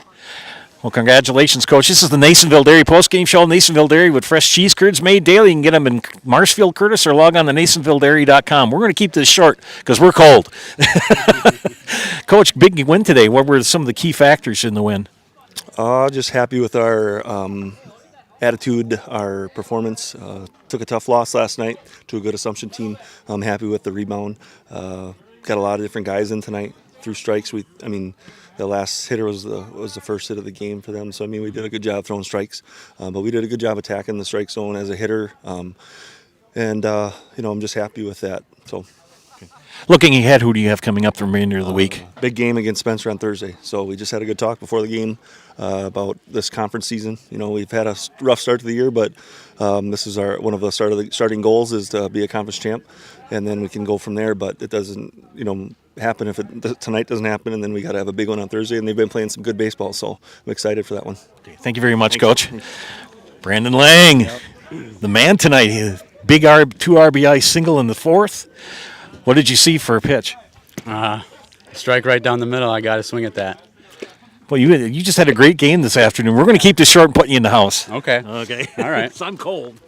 S1: Well, congratulations, Coach. This is the Nasonville Dairy postgame show. Nasonville Dairy with fresh cheese curds made daily. You can get them in Marshfield, Curtis, or log on to NasonvilleDairy.com. We're going to keep this short because we're cold. Coach, big win today. What were some of the key factors in the win?
S24: Just happy with our attitude, our performance. Took a tough loss last night to a good Assumption team. I'm happy with the rebound. Got a lot of different guys in tonight. Through strikes, the last hitter was the first hit of the game for them. So we did a good job throwing strikes, but we did a good job attacking the strike zone as a hitter, and I'm just happy with that. So
S1: Looking ahead, who do you have coming up the remainder of the week?
S24: Big game against Spencer on Thursday. So we just had a good talk before the game about this conference season. You know, we've had a rough start to the year, but this is one of the starting goals is to be a conference champ, and then we can go from there. But it doesn't, happen if tonight doesn't happen, and then we got to have a big one on Thursday. And they've been playing some good baseball, so I'm excited for that one.
S1: Okay, thank you very much, Coach. Brandon Lang, the man tonight. Big 2 RBI single in the fourth. What did you see for a pitch?
S3: Strike right down the middle. I got to swing at that.
S1: Well, you just had a great game this afternoon. We're going to keep this short and put you in the house.
S3: Okay.
S1: Okay.
S3: All right.
S1: I'm cold.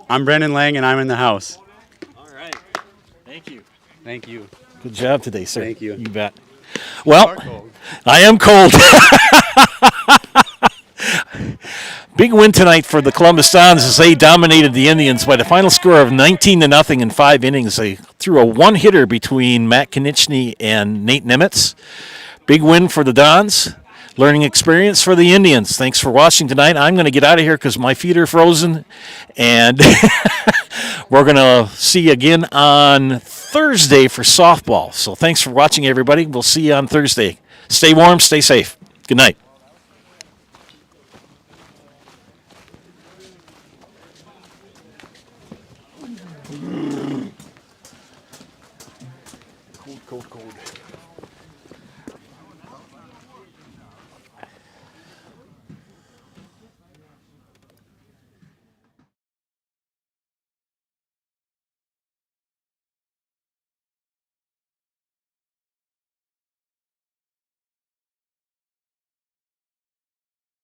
S3: I'm Brandon Lang, and I'm in the house.
S1: All right. Thank you.
S3: Thank you.
S1: Good job today, sir.
S3: Thank you.
S1: You bet. Well, I am cold. Big win tonight for the Columbus Dons as they dominated the Indians by the final score of 19-0 in 5 innings. They threw a one-hitter between Matt Konechny and Nate Nimitz. Big win for the Dons. Learning experience for the Indians. Thanks for watching tonight. I'm going to get out of here because my feet are frozen. And we're going to see you again on Thursday for softball. So thanks for watching, everybody. We'll see you on Thursday. Stay warm, stay safe. Good night. Cold.